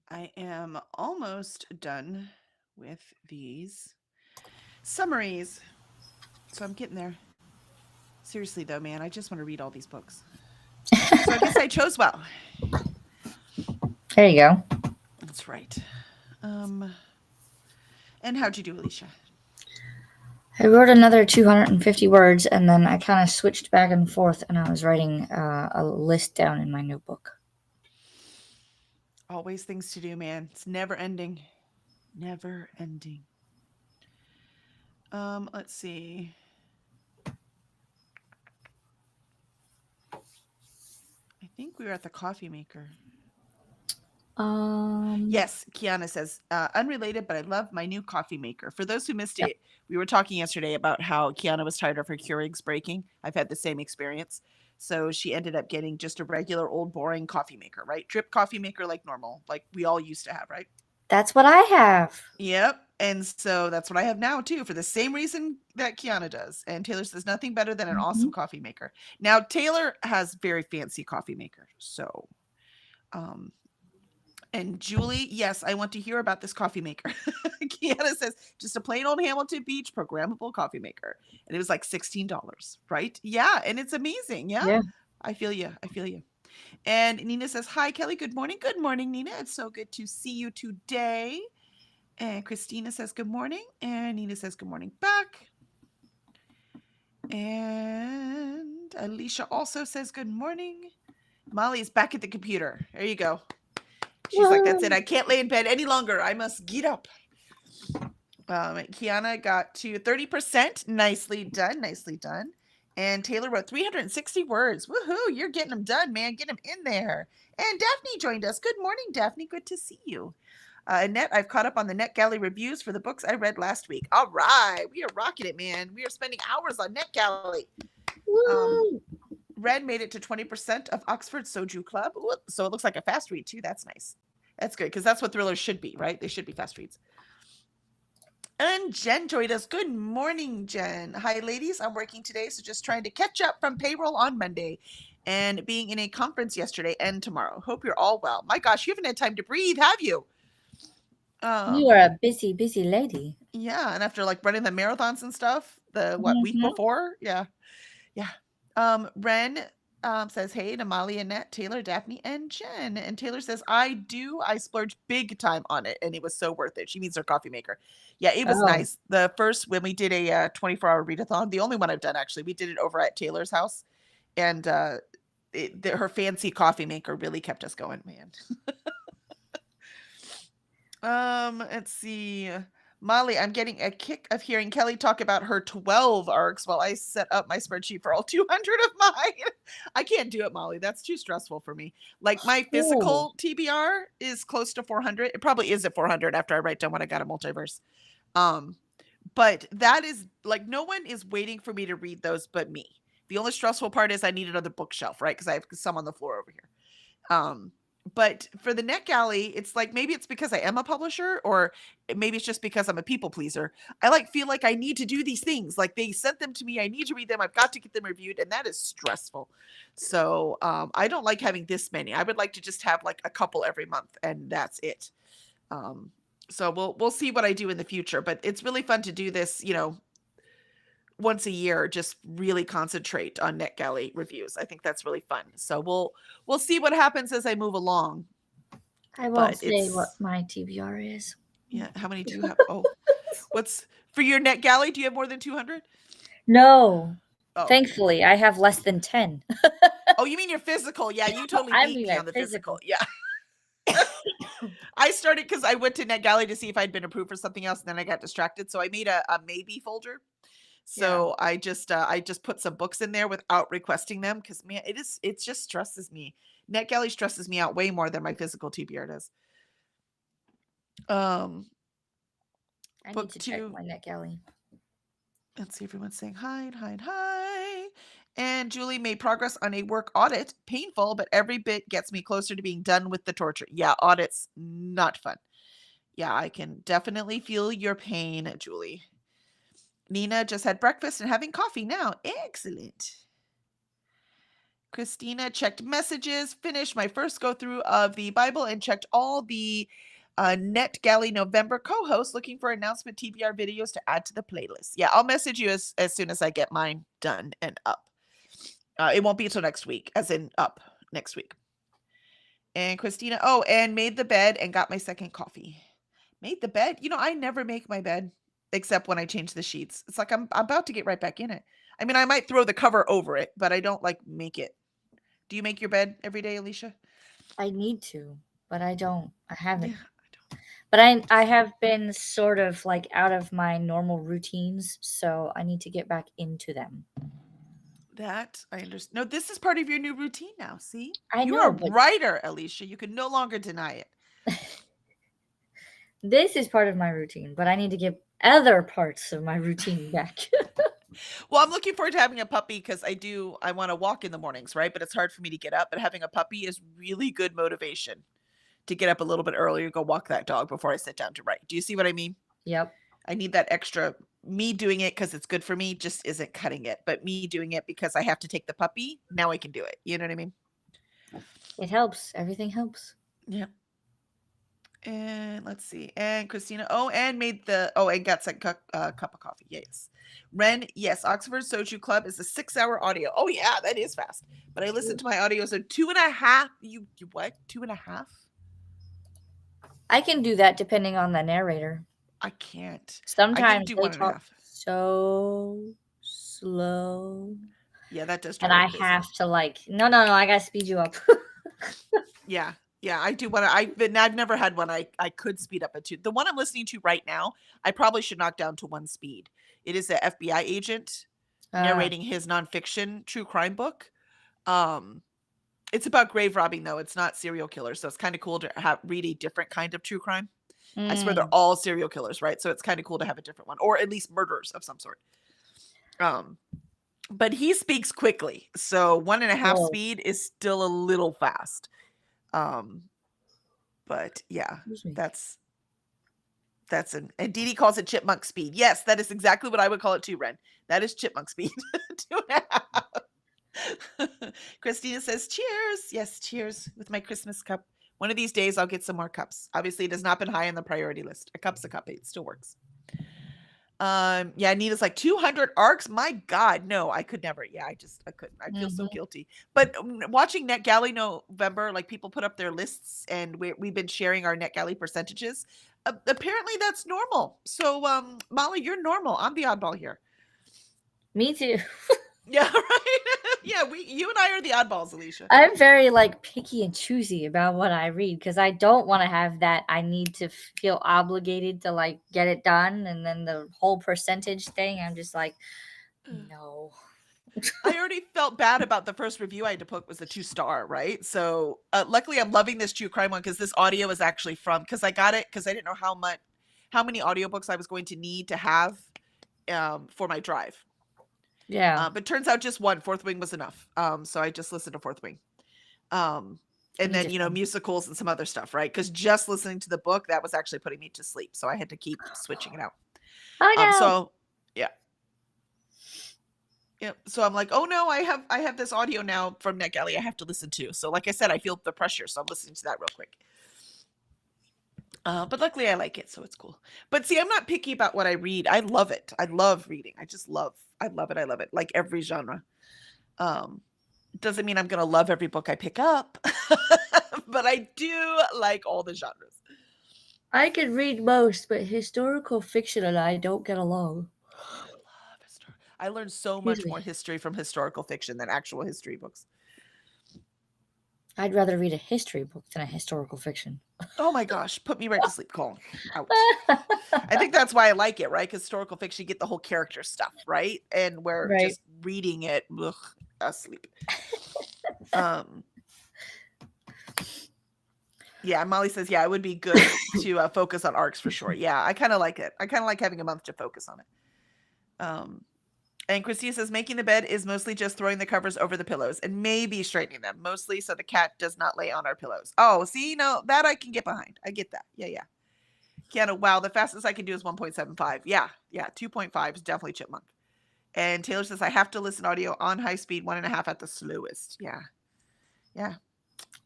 [SPEAKER 1] I am almost done with these summaries. So I'm getting there. Seriously, though, man, I just want to read all these books. So I guess I chose well.
[SPEAKER 2] There you go.
[SPEAKER 1] That's right. And how'd you do, Alicia?
[SPEAKER 2] I wrote another 250 words, and then I kind of switched back and forth, and I was writing a list down in my notebook.
[SPEAKER 1] Always things to do, man. It's never ending. Never ending. Let's see. I think we were at the coffee maker. Yes, Kiana says, unrelated, but I love my new coffee maker. For those who missed it, we were talking yesterday about how Kiana was tired of her Keurigs breaking. I've had the same experience. So she ended up getting just a regular old boring coffee maker, right? Drip coffee maker like normal, like we all used to have, right?
[SPEAKER 2] That's what I have.
[SPEAKER 1] Yep. And so that's what I have now too, for the same reason that Kiana does. And Taylor says nothing better than an awesome coffee maker. Now Taylor has very fancy coffee maker. So and Julie, yes, I want to hear about this coffee maker. Kiana says, just a plain old Hamilton Beach programmable coffee maker. And it was like $16, right? Yeah. And it's amazing. Yeah. I feel you. I feel you. And Nina says, hi, Kelly. Good morning. Good morning, Nina. It's so good to see you today. And Christina says, good morning. And Nina says, good morning back. And Alicia also says, good morning. Molly is back at the computer. There you go. She's like, that's it. I can't lay in bed any longer. I must get up. Kiana got to 30%. Nicely done. Nicely done. And Taylor wrote 360 words. Woohoo. You're getting them done, man. Get them in there. And Daphne joined us. Good morning, Daphne. Good to see you. Annette, I've caught up on the NetGalley reviews for the books I read last week. All right. We are rocking it, man. We are spending hours on NetGalley. Red made it to 20% of Oxford Soju Club. Ooh, so it looks like a fast read too. That's nice. That's good, because that's what thrillers should be, right? They should be fast reads. And Jen joined us. Good morning, Jen. Hi, ladies. I'm working today, so just trying to catch up from payroll on Monday and being in a conference yesterday and tomorrow. Hope you're all well. My gosh, you haven't had time to breathe, have you?
[SPEAKER 2] You are a busy, busy lady.
[SPEAKER 1] Yeah, and after like running the marathons and stuff, week before? Yeah. Ren says, hey to Molly, Annette, Taylor, Daphne, and Jen. And Taylor says, I splurged big time on it, and it was so worth it. She means her coffee maker. Yeah, it was nice. The first, when we did a 24-hour readathon, the only one I've done actually, we did it over at Taylor's house. And her fancy coffee maker really kept us going, man. Let's see. Molly, I'm getting a kick of hearing Kelly talk about her 12 arcs while I set up my spreadsheet for all 200 of mine. I can't do it, Molly. That's too stressful for me. Like my physical TBR is close to 400. It probably is at 400 after I write down what I got a multiverse. But that is like, no one is waiting for me to read those but me. The only stressful part is I need another bookshelf, right? Because I have some on the floor over here. But for the NetGalley, it's like, maybe it's because I am a publisher, or maybe it's just because I'm a people pleaser. I feel like I need to do these things. Like, they sent them to me. I need to read them. I've got to get them reviewed. And that is stressful. So I don't like having this many. I would like to just have like a couple every month, and that's it. So we'll see what I do in the future, but it's really fun to do this, once a year, just really concentrate on NetGalley reviews. I think that's really fun. So we'll see what happens as I move along.
[SPEAKER 2] I won't say what my TBR is.
[SPEAKER 1] Yeah, how many do you have? Oh, what's for your NetGalley? Do you have more than 200?
[SPEAKER 2] No. Oh. Thankfully, I have less than 10.
[SPEAKER 1] Oh, you mean your physical? Yeah, you totally beat me on the physical. Yeah. I started because I went to NetGalley to see if I'd been approved for something else, and then I got distracted. So I made a maybe folder. So I just put some books in there without requesting them, because man, it just stresses me. NetGalley stresses me out way more than my physical TBR does.
[SPEAKER 2] I need to check my NetGalley.
[SPEAKER 1] Let's see, everyone's saying hi. And Julie made progress on a work audit. Painful, but every bit gets me closer to being done with the torture. Yeah, audits not fun. Yeah, I can definitely feel your pain, Julie. Nina just had breakfast and having coffee now. Excellent. Christina checked messages, finished my first go through of the Bible, and checked all the NetGalley November co-hosts looking for announcement TBR videos to add to the playlist. Yeah, I'll message you as soon as I get mine done and up. It won't be until next week, as in up next week. And Christina, and made the bed and got my second coffee. Made the bed? You know, I never make my bed except when I change the sheets. It's like I'm about to get right back in it. I mean, I might throw the cover over it, but I don't like make it. Do you make your bed every day, Alicia?
[SPEAKER 2] I need to, but I don't. I haven't.
[SPEAKER 1] Yeah, I don't.
[SPEAKER 2] But I have been sort of like out of my normal routines, so I need to get back into them.
[SPEAKER 1] That I understand. No, this is part of your new routine now. See,
[SPEAKER 2] I
[SPEAKER 1] you're
[SPEAKER 2] know,
[SPEAKER 1] a
[SPEAKER 2] but
[SPEAKER 1] writer, Alicia. You can no longer deny it.
[SPEAKER 2] this is part of my routine, but I need to get other parts of my routine back.
[SPEAKER 1] Well, I'm looking forward to having a puppy because I want to walk in the mornings, right? But it's hard for me to get up. But having a puppy is really good motivation to get up a little bit earlier, go walk that dog before I sit down to write. Do you see what I mean?
[SPEAKER 2] Yep.
[SPEAKER 1] I need that extra. Me doing it because it's good for me just isn't cutting it. But me doing it because I have to take the puppy, now I can do it. You know what I mean?
[SPEAKER 2] It helps. Everything helps.
[SPEAKER 1] Yeah. And let's see. And Christina, and got a cup of coffee. Yes. Ren, yes. Oxford Soju Club is a 6-hour audio. Oh, yeah, that is fast. But I listened to my audio, so 2.5. You what? 2.5?
[SPEAKER 2] I can do that depending on the narrator.
[SPEAKER 1] I can't. I
[SPEAKER 2] Sometimes
[SPEAKER 1] can do
[SPEAKER 2] they
[SPEAKER 1] 1.5.
[SPEAKER 2] talk so slow.
[SPEAKER 1] Yeah, that does
[SPEAKER 2] And
[SPEAKER 1] drive
[SPEAKER 2] I
[SPEAKER 1] me crazy.
[SPEAKER 2] have to no, I gotta speed you up.
[SPEAKER 1] Yeah. Yeah, I do want to. I've never had one I could speed up to. The one I'm listening to right now, I probably should knock down to 1 speed. It is an FBI agent narrating his nonfiction true crime book. It's about grave robbing though. It's not serial killers, so it's kind of cool to read a different kind of true crime. I swear they're all serial killers, right? So it's kind of cool to have a different one, or at least murders of some sort. But he speaks quickly, so 1.5
[SPEAKER 2] Whoa.
[SPEAKER 1] speed is still a little fast. But yeah, that's and Dee Dee calls it chipmunk speed. Yes, that is exactly what I would call it too, Ren. That is chipmunk speed. 2.5. Christina says, cheers. Yes, cheers with my Christmas cup. One of these days I'll get some more cups. Obviously, it has not been high on the priority list. A cup's a cup. It still works. Yeah, Nina's like 200 arcs. My God, no, I could never. Yeah, I couldn't. I feel so guilty. But watching NetGalley November, like people put up their lists, and we've been sharing our NetGalley percentages. Apparently, that's normal. So, Molly, you're normal. I'm the oddball here.
[SPEAKER 2] Me too.
[SPEAKER 1] Yeah, right. Yeah, you and I are the oddballs, Alicia.
[SPEAKER 2] I'm very picky and choosy about what I read because I don't want to have that. I need to feel obligated to get it done, and then the whole percentage thing. I'm just like, no.
[SPEAKER 1] I already felt bad about the first review I had to put was a 2-star, right? So luckily I'm loving this true crime one because this audio is actually because I got it because I didn't know how many audiobooks I was going to need to have for my drive.
[SPEAKER 2] Yeah.
[SPEAKER 1] But turns out just one. Fourth Wing was enough. So I just listened to Fourth Wing. And then, musicals and some other stuff, right? Because just listening to the book, that was actually putting me to sleep. So I had to keep switching it out.
[SPEAKER 2] Oh, no.
[SPEAKER 1] So yeah. Yeah. So I'm like, oh no, I have this audio now from NetGalley I have to listen to. So like I said, I feel the pressure. So I'm listening to that real quick. But luckily I like it, so it's cool. But see, I'm not picky about what I read. I love it. I love reading. I love it. Like every genre. Doesn't mean I'm going to love every book I pick up, but I do like all the genres.
[SPEAKER 2] I can read most, but historical fiction and I don't get along.
[SPEAKER 1] I love history. I learned so much more history from historical fiction than actual history books.
[SPEAKER 2] I'd rather read a history book than a historical fiction.
[SPEAKER 1] Oh my gosh, put me right to sleep. Call. Ouch. I think that's why I like it, right? Because historical fiction, you get the whole character stuff, right? And we're just reading it, asleep. Yeah, Molly says, yeah, it would be good to focus on arcs for sure. Yeah, I kind of like it. I kind of like having a month to focus on it. And Christina says, making the bed is mostly just throwing the covers over the pillows and maybe straightening them, mostly so the cat does not lay on our pillows. Oh, see, that I can get behind. I get that. Yeah. Kiana, wow, the fastest I can do is 1.75. Yeah, 2.5 is definitely chipmunk. And Taylor says, I have to listen audio on high speed, 1.5 at the slowest. Yeah.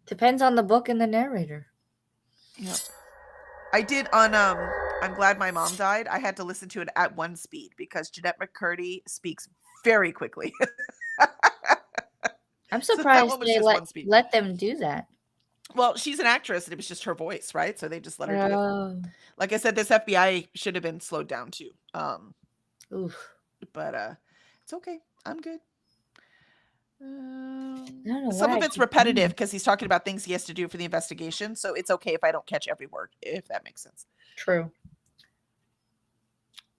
[SPEAKER 2] Depends on the book and the narrator.
[SPEAKER 1] Yep. I did on I'm Glad My Mom Died. I had to listen to it at 1 speed because Jeanette McCurdy speaks very quickly.
[SPEAKER 2] I'm
[SPEAKER 1] So that
[SPEAKER 2] surprised
[SPEAKER 1] one was
[SPEAKER 2] they
[SPEAKER 1] just 1 speed.
[SPEAKER 2] let them do that.
[SPEAKER 1] Well, she's an actress and it was just her voice, right? So they just let her do it.
[SPEAKER 2] Oh,
[SPEAKER 1] Like I said, this FBI should have been slowed down too.
[SPEAKER 2] oof.
[SPEAKER 1] But it's okay. I'm good.
[SPEAKER 2] I don't know
[SPEAKER 1] Some
[SPEAKER 2] what
[SPEAKER 1] of
[SPEAKER 2] I
[SPEAKER 1] it's
[SPEAKER 2] keep doing.
[SPEAKER 1] repetitive because he's talking about things he has to do for the investigation. So it's okay if I don't catch every word, if that makes sense.
[SPEAKER 2] True.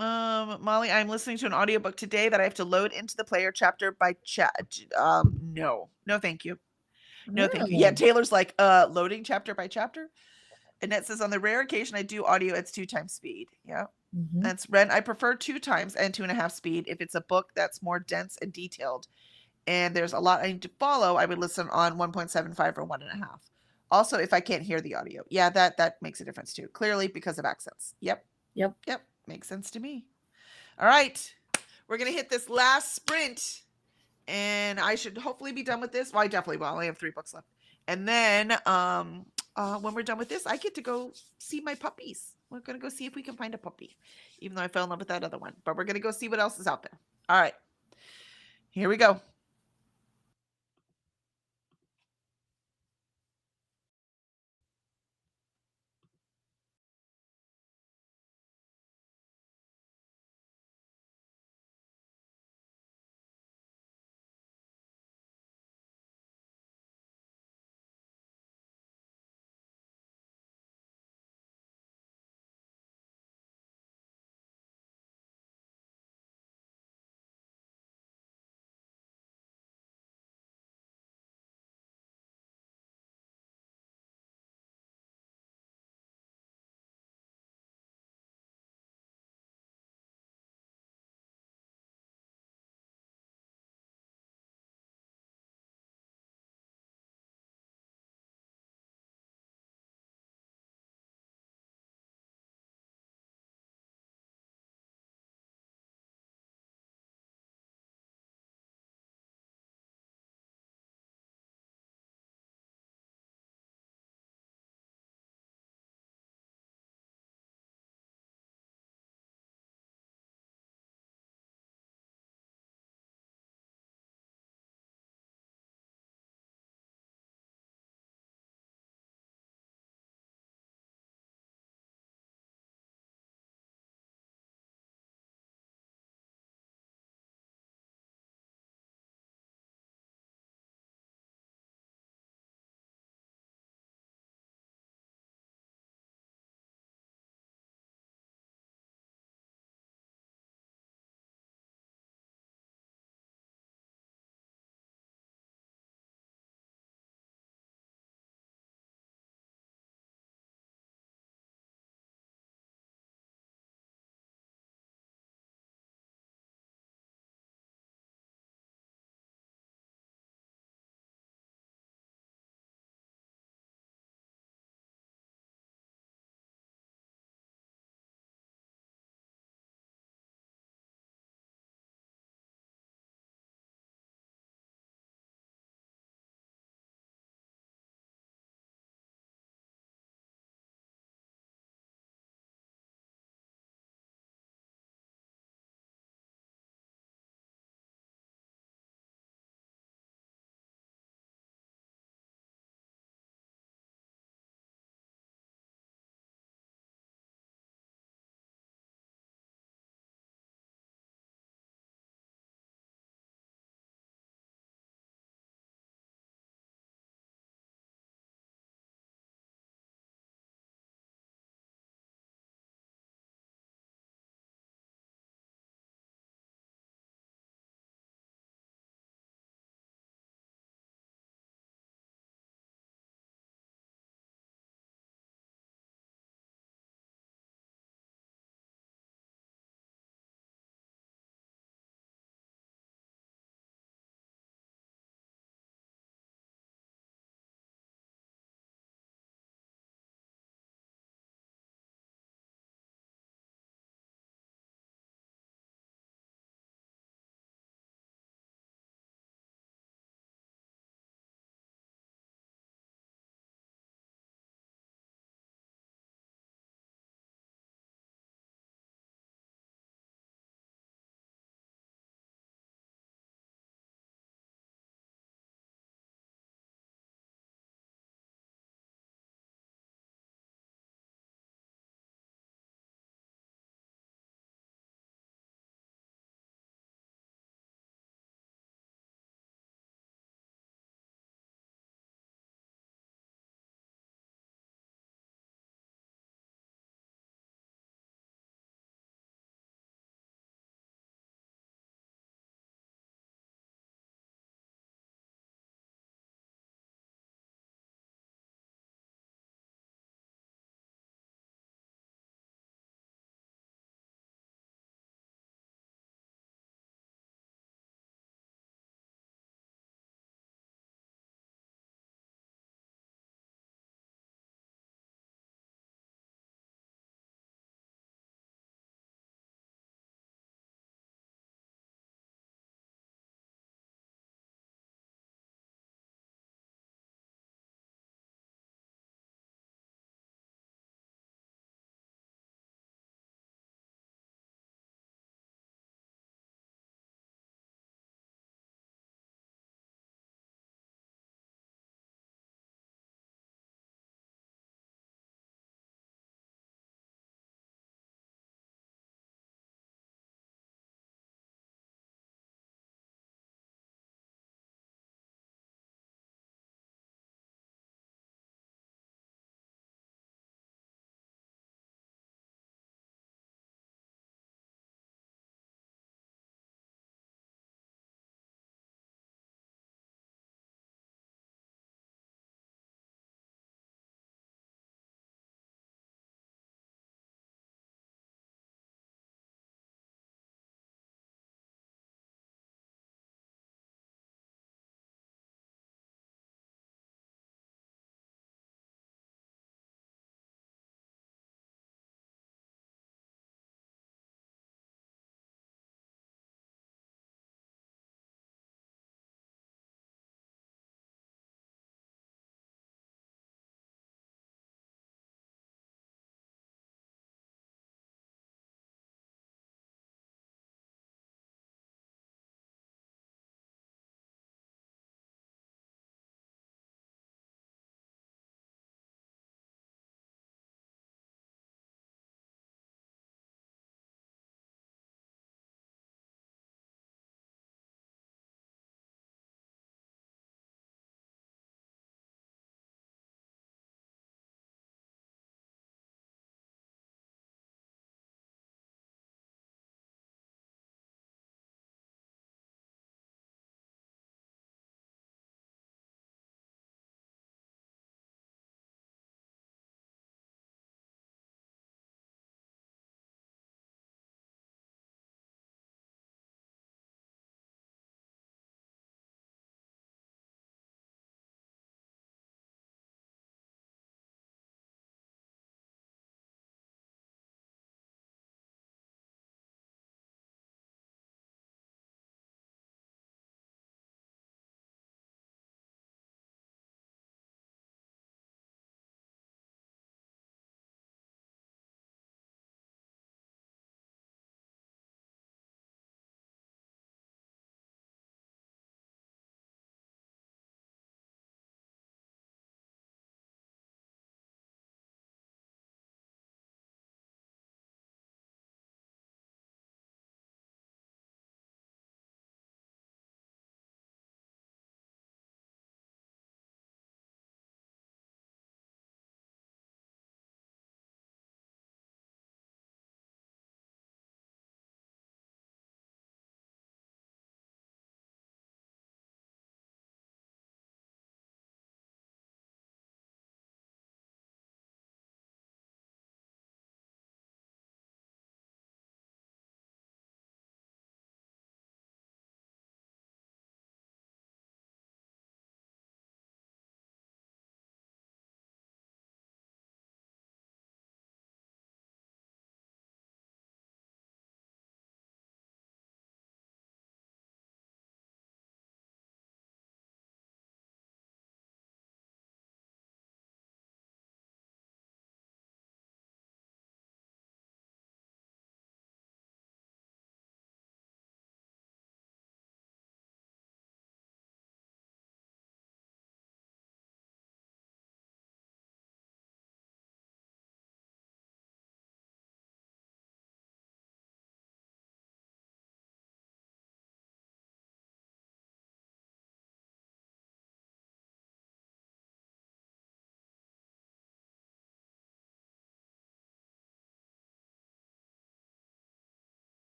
[SPEAKER 1] Molly, I'm listening to an audiobook today that I have to load into the player chapter by chat. No, thank you. No, thank you. Yeah, Taylor's like, loading chapter by chapter. Annette says, on the rare occasion I do audio, it's 2 times speed. Yeah.
[SPEAKER 2] Mm-hmm.
[SPEAKER 1] That's Ren. I prefer 2 times and 2.5 speed. If it's a book that's more dense and detailed and there's a lot I need to follow, I would listen on 1.75 or 1.5. Also, if I can't hear the audio. Yeah, that makes a difference too. Clearly because of accents. Yep. Makes sense to me. All right. We're going to hit this last sprint and I should hopefully be done with this. Well, I definitely will. I only have 3 books left. And then when we're done with this, I get to go see my puppies. We're going to go see if we can find a puppy, even though I fell in love with that other one. But we're going to go see what else is out there. All right. Here we go.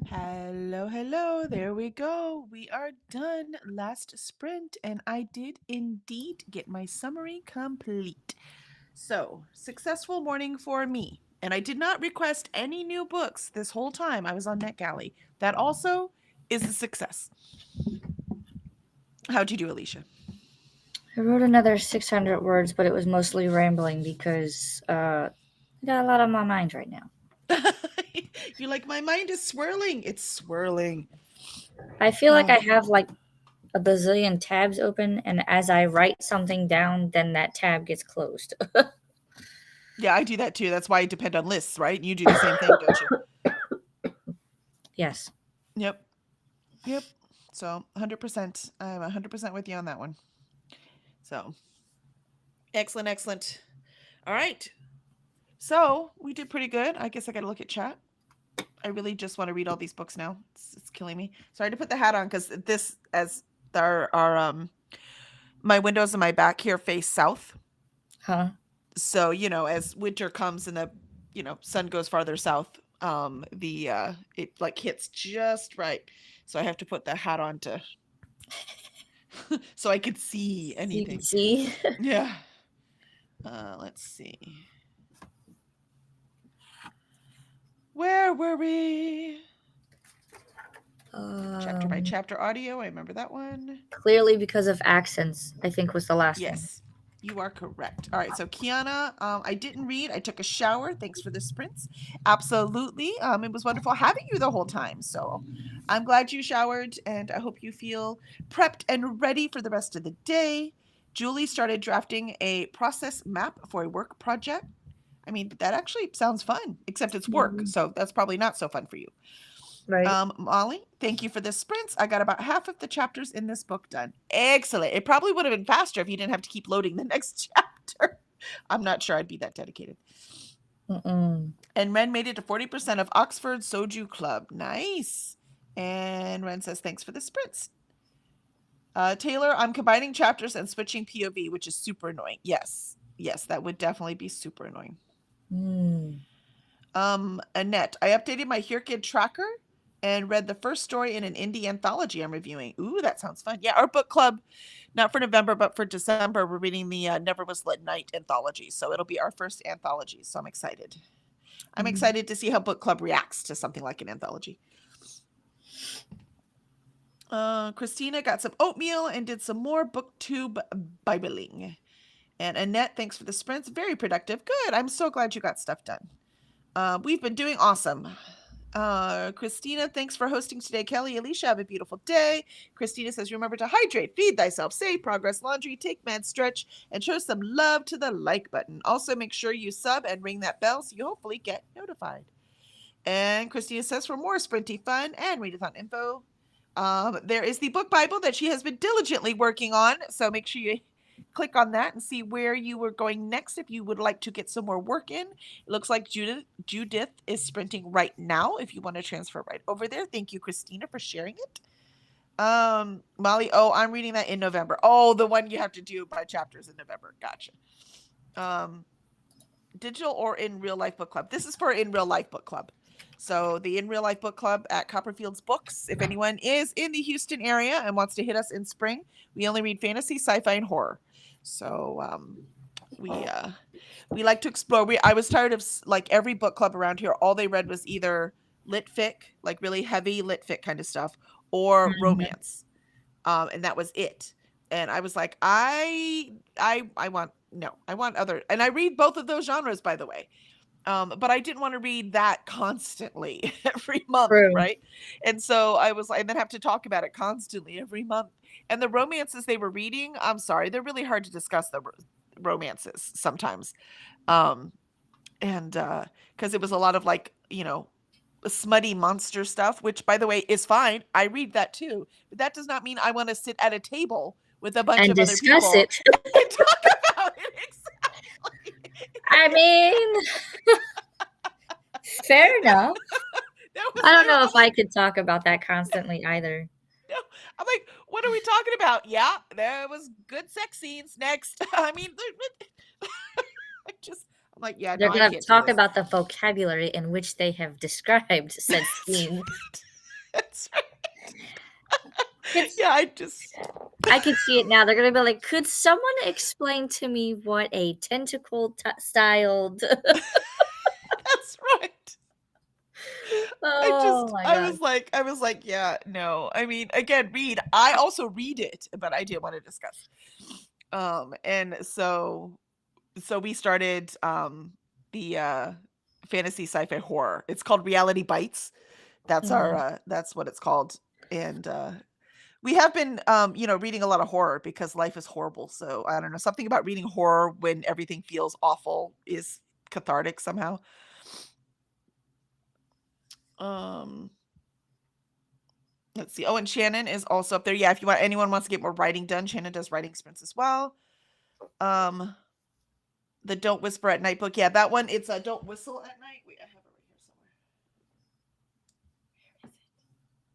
[SPEAKER 1] Hello, hello. There we go. We are done. Last sprint, and I did indeed get my summary complete. So, successful morning for me. And I did not request any new books this whole time I was on NetGalley. That also is a success. How'd you do, Alicia?
[SPEAKER 2] I wrote another 600 words, but it was mostly rambling because I got a lot on my mind right now.
[SPEAKER 1] You're like, my mind is swirling. It's swirling.
[SPEAKER 2] I feel like I have like a bazillion tabs open, and as I write something down, then that tab gets closed.
[SPEAKER 1] Yeah, I do that too. That's why I depend on lists, right? You do the same thing, don't you?
[SPEAKER 2] Yes.
[SPEAKER 1] Yep. Yep. So 100%. I'm 100% with you on that one. So excellent, excellent. All right. So we did pretty good. I guess I got to look at chat. I really just want to read all these books now. It's killing me. Sorry to put the hat on because this, as our my windows in my back here face south.
[SPEAKER 2] Huh?
[SPEAKER 1] So, as winter comes and the, sun goes farther south, it like hits just right. So I have to put the hat on to so I could see
[SPEAKER 2] You
[SPEAKER 1] anything.
[SPEAKER 2] can see.
[SPEAKER 1] Yeah. Let's see. Where were we? Chapter by chapter audio. I remember that one.
[SPEAKER 2] Clearly because of accents, I think was the last one.
[SPEAKER 1] Yes, you are correct. All right, so Kiana, I didn't read. I took a shower. Thanks for the sprints. Absolutely. It was wonderful having you the whole time. So I'm glad you showered, and I hope you feel prepped and ready for the rest of the day. Julie started drafting a process map for a work project. I mean, that actually sounds fun, except it's work, so that's probably not so fun for you.
[SPEAKER 2] Right.
[SPEAKER 1] Molly, thank you for the sprints. I got about half of the chapters in this book done. Excellent. It probably would have been faster if you didn't have to keep loading the next chapter. I'm not sure I'd be that dedicated.
[SPEAKER 2] Mm-mm.
[SPEAKER 1] And Ren made it to 40% of Oxford Soju Club. Nice. And Ren says, thanks for the sprints. Taylor, I'm combining chapters and switching POV, which is super annoying. Yes, that would definitely be super annoying. Annette, I updated my Here Kid tracker and read the first story in an indie anthology I'm reviewing. Ooh, that sounds fun. Yeah, our book club, not for November, but for December, we're reading the Never Was Lit Night anthology. So it'll be our first anthology. So I'm excited. I'm excited to see how book club reacts to something like an anthology. Christina got some oatmeal and did some more booktube bibling. And Annette, thanks for the sprints. Very productive. Good. I'm so glad you got stuff done. We've been doing awesome. Christina, thanks for hosting today. Kelly, Alicia, have a beautiful day. Christina says, remember to hydrate, feed thyself, save progress, laundry, take meds, stretch, and show some love to the like button. Also, make sure you sub and ring that bell so you hopefully get notified. And Christina says, for more sprinty fun and readathon info, there is the book Bible that she has been diligently working on. So make sure you click on that and see where you were going next if you would like to get some more work in. It looks like Judith is sprinting right now if you want to transfer right over there. Thank you, Christina, for sharing it. Molly, I'm reading that in November. Oh, the one you have to do by chapters in November. Gotcha. Digital or in real life book club. This is for in real life book club. So the In Real Life Book Club at Copperfield's Books, if anyone is in the Houston area and wants to hit us in spring, we only read fantasy, sci-fi, and horror. So we like to explore. I was tired of like every book club around here. All they read was either lit fic, like really heavy lit fic kind of stuff, or romance, and that was it. And I was like, I want other, and I read both of those genres, by the way. But I didn't want to read that constantly every month, right? And so I was like, and then have to talk about it constantly every month. And the romances they were reading, I'm sorry, they're really hard to discuss the romances sometimes. And because it was a lot of like, smutty monster stuff, which by the way is fine. I read that too, but that does not mean I want to sit at a table with a bunch of other people
[SPEAKER 2] and
[SPEAKER 1] talk about it. Exactly.
[SPEAKER 2] I mean, fair enough. I don't know if I could talk about that constantly either.
[SPEAKER 1] No, I'm like, what are we talking about? Yeah, there was good sex scenes. Next, I mean, I'm like, yeah,
[SPEAKER 2] they're
[SPEAKER 1] no,
[SPEAKER 2] going to talk about the vocabulary in which they have described said scene.
[SPEAKER 1] That's right.
[SPEAKER 2] It's,
[SPEAKER 1] Yeah, I just
[SPEAKER 2] I can see it now. They're gonna be like, "Could someone explain to me what a tentacle styled?"
[SPEAKER 1] that's right.
[SPEAKER 2] Oh my god.
[SPEAKER 1] I was like, yeah, no. I mean, again, read. I also read it, but I didn't want to discuss. And so we started the fantasy sci-fi horror. It's called Reality Bites. That's our
[SPEAKER 2] Mm.
[SPEAKER 1] that's what it's called. And we have been reading a lot of horror because life is horrible. So I don't know, something about reading horror when everything feels awful is cathartic somehow. Um Let's see. Oh, and Shannon is also up there. Yeah, if you want anyone wants to get more writing done, Shannon does writing sprints as well. Um the Don't Whisper at Night book. Yeah, that one it's a Don't Whistle at Night. Wait, I have it right here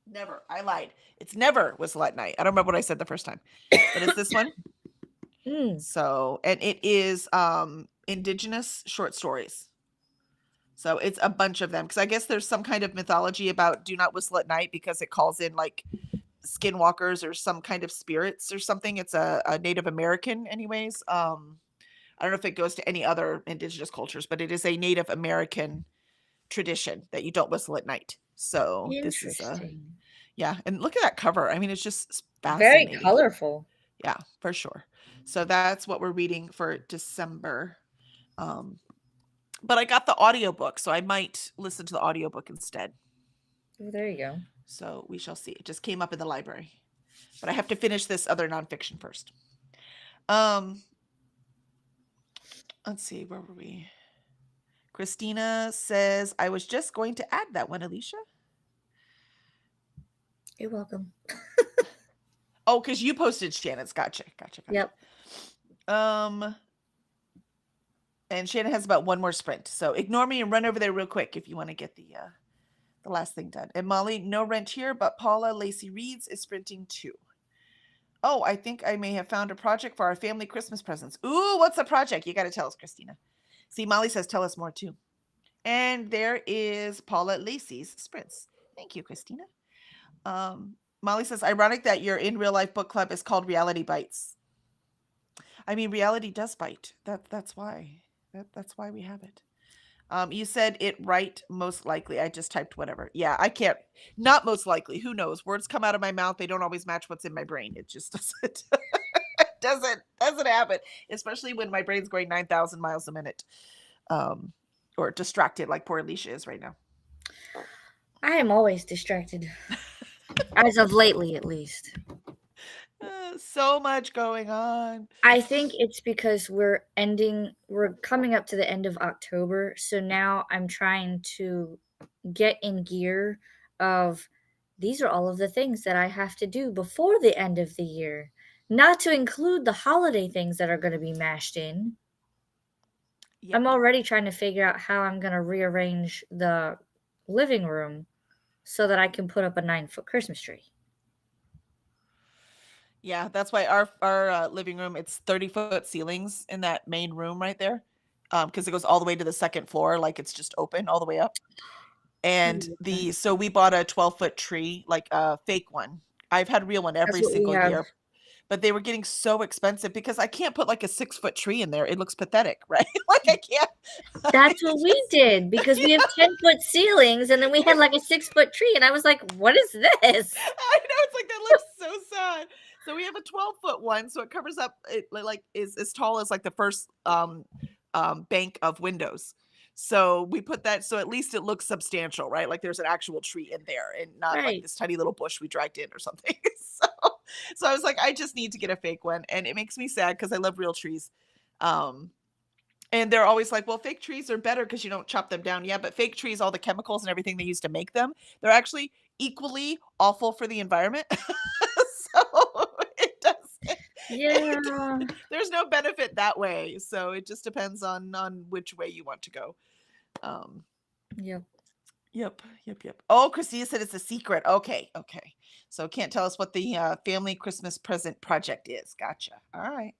[SPEAKER 1] somewhere. Never. I lied. It's Never Whistle at Night. I don't remember what I said the first time. But it's this one.
[SPEAKER 2] Mm.
[SPEAKER 1] So, and it is indigenous short stories. So it's a bunch of them because I guess there's some kind of mythology about do not whistle at night because it calls in like skinwalkers or some kind of spirits or something. It's a Native American, anyways. I don't know if it goes to any other indigenous cultures, but it is a Native American tradition that you don't whistle at night. So this is
[SPEAKER 2] Interesting.
[SPEAKER 1] yeah, and look at that cover. I mean, it's just
[SPEAKER 2] Very
[SPEAKER 1] fascinating.
[SPEAKER 2] colorful.
[SPEAKER 1] Yeah, for sure. So that's what we're reading for December. Um, but I got the audiobook, so I might listen to the audiobook instead.
[SPEAKER 2] Oh, there you go.
[SPEAKER 1] So we shall see. It just came up in the library. But I have to finish this other nonfiction first. Let's see, where were we? Christina says, I was just going to add that one, Alicia.
[SPEAKER 2] You're welcome.
[SPEAKER 1] Oh, because you posted Shannon's. Gotcha.
[SPEAKER 2] Yep.
[SPEAKER 1] And Shannon has about one more sprint. So ignore me and run over there real quick if you want to get the last thing done. And Molly, no rent here, but Paula Lacey Reeds is sprinting too. Oh, I think I may have found a project for our family Christmas presents. Ooh, what's the project? You got to tell us, Christina. See, Molly says tell us more too. And there is Paula Lacey's sprints. Thank you, Christina. Molly says, ironic that your in real life book club is called Reality Bites. I mean, reality does bite. That's why. That's why we have it. You said it right, most likely. I just typed whatever. Yeah, I can't. Not most likely. Who knows? Words come out of my mouth. They don't always match what's in my brain. It just doesn't happen. Especially when my brain's going 9,000 miles a minute, or distracted like poor Alicia is right now.
[SPEAKER 2] I am always distracted. As of lately, at least.
[SPEAKER 1] So much going on.
[SPEAKER 2] I think it's because we're coming up to the end of October. So now I'm trying to get in gear of these are all of the things that I have to do before the end of the year. Not to include the holiday things that are going to be mashed in.
[SPEAKER 1] Yep.
[SPEAKER 2] I'm already trying to figure out how I'm going to rearrange the living room so that I can put up a 9-foot Christmas tree.
[SPEAKER 1] Yeah, that's why our living room, it's 30-foot ceilings in that main room right there, because it goes all the way to the second floor, like it's just open all the way up. And so we bought a 12-foot tree, like a fake one. I've had a real one every single year, but they were getting so expensive because I can't put like a 6-foot tree in there. It looks pathetic, right? Like I can't.
[SPEAKER 2] That's what we did because we have 10-foot ceilings and then we had like a 6-foot tree. And I was like, what is this?
[SPEAKER 1] I know, it's like, that looks so sad. So we have a 12-foot one, so it covers up, it like is as tall as like the first bank of windows. So we put that, so at least it looks substantial, right? Like there's an actual tree in there and not like this tiny little bush we dragged in or something. So I was like, I just need to get a fake one, and it makes me sad because I love real trees. And they're always like, well, fake trees are better because you don't chop them down. Yeah, but fake trees, all the chemicals and everything they use to make them, they're actually equally awful for the environment. So it doesn't.
[SPEAKER 2] Yeah.
[SPEAKER 1] There's no benefit that way. So it just depends on which way you want to go. Yep. Oh, Christina said it's a secret. Okay. So can't tell us what the family Christmas present project is. Gotcha. All right.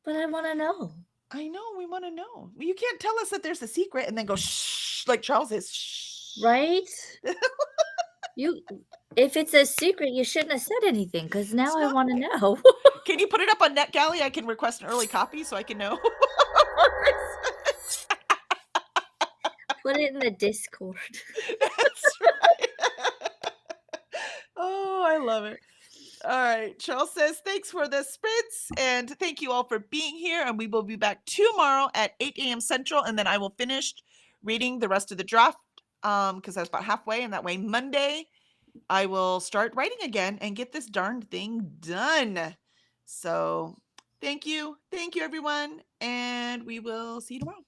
[SPEAKER 2] But I want to know.
[SPEAKER 1] I know, we want to know. You can't tell us that there's a secret and then go shh, like Charles is shh.
[SPEAKER 2] Right? You, if it's a secret, you shouldn't have said anything because now I
[SPEAKER 1] Stop
[SPEAKER 2] want to
[SPEAKER 1] it.
[SPEAKER 2] know.
[SPEAKER 1] Can you put it up on NetGalley? I can request an early copy so I can know.
[SPEAKER 2] Put it in the Discord.
[SPEAKER 1] That's right. Oh, I love it. All right. Charles says, thanks for the spritz. And thank you all for being here. And we will be back tomorrow at 8 a.m. Central. And then I will finish reading the rest of the draft because I was about halfway. And that way, Monday, I will start writing again and get this darned thing done. So thank you. Thank you, everyone. And we will see you tomorrow.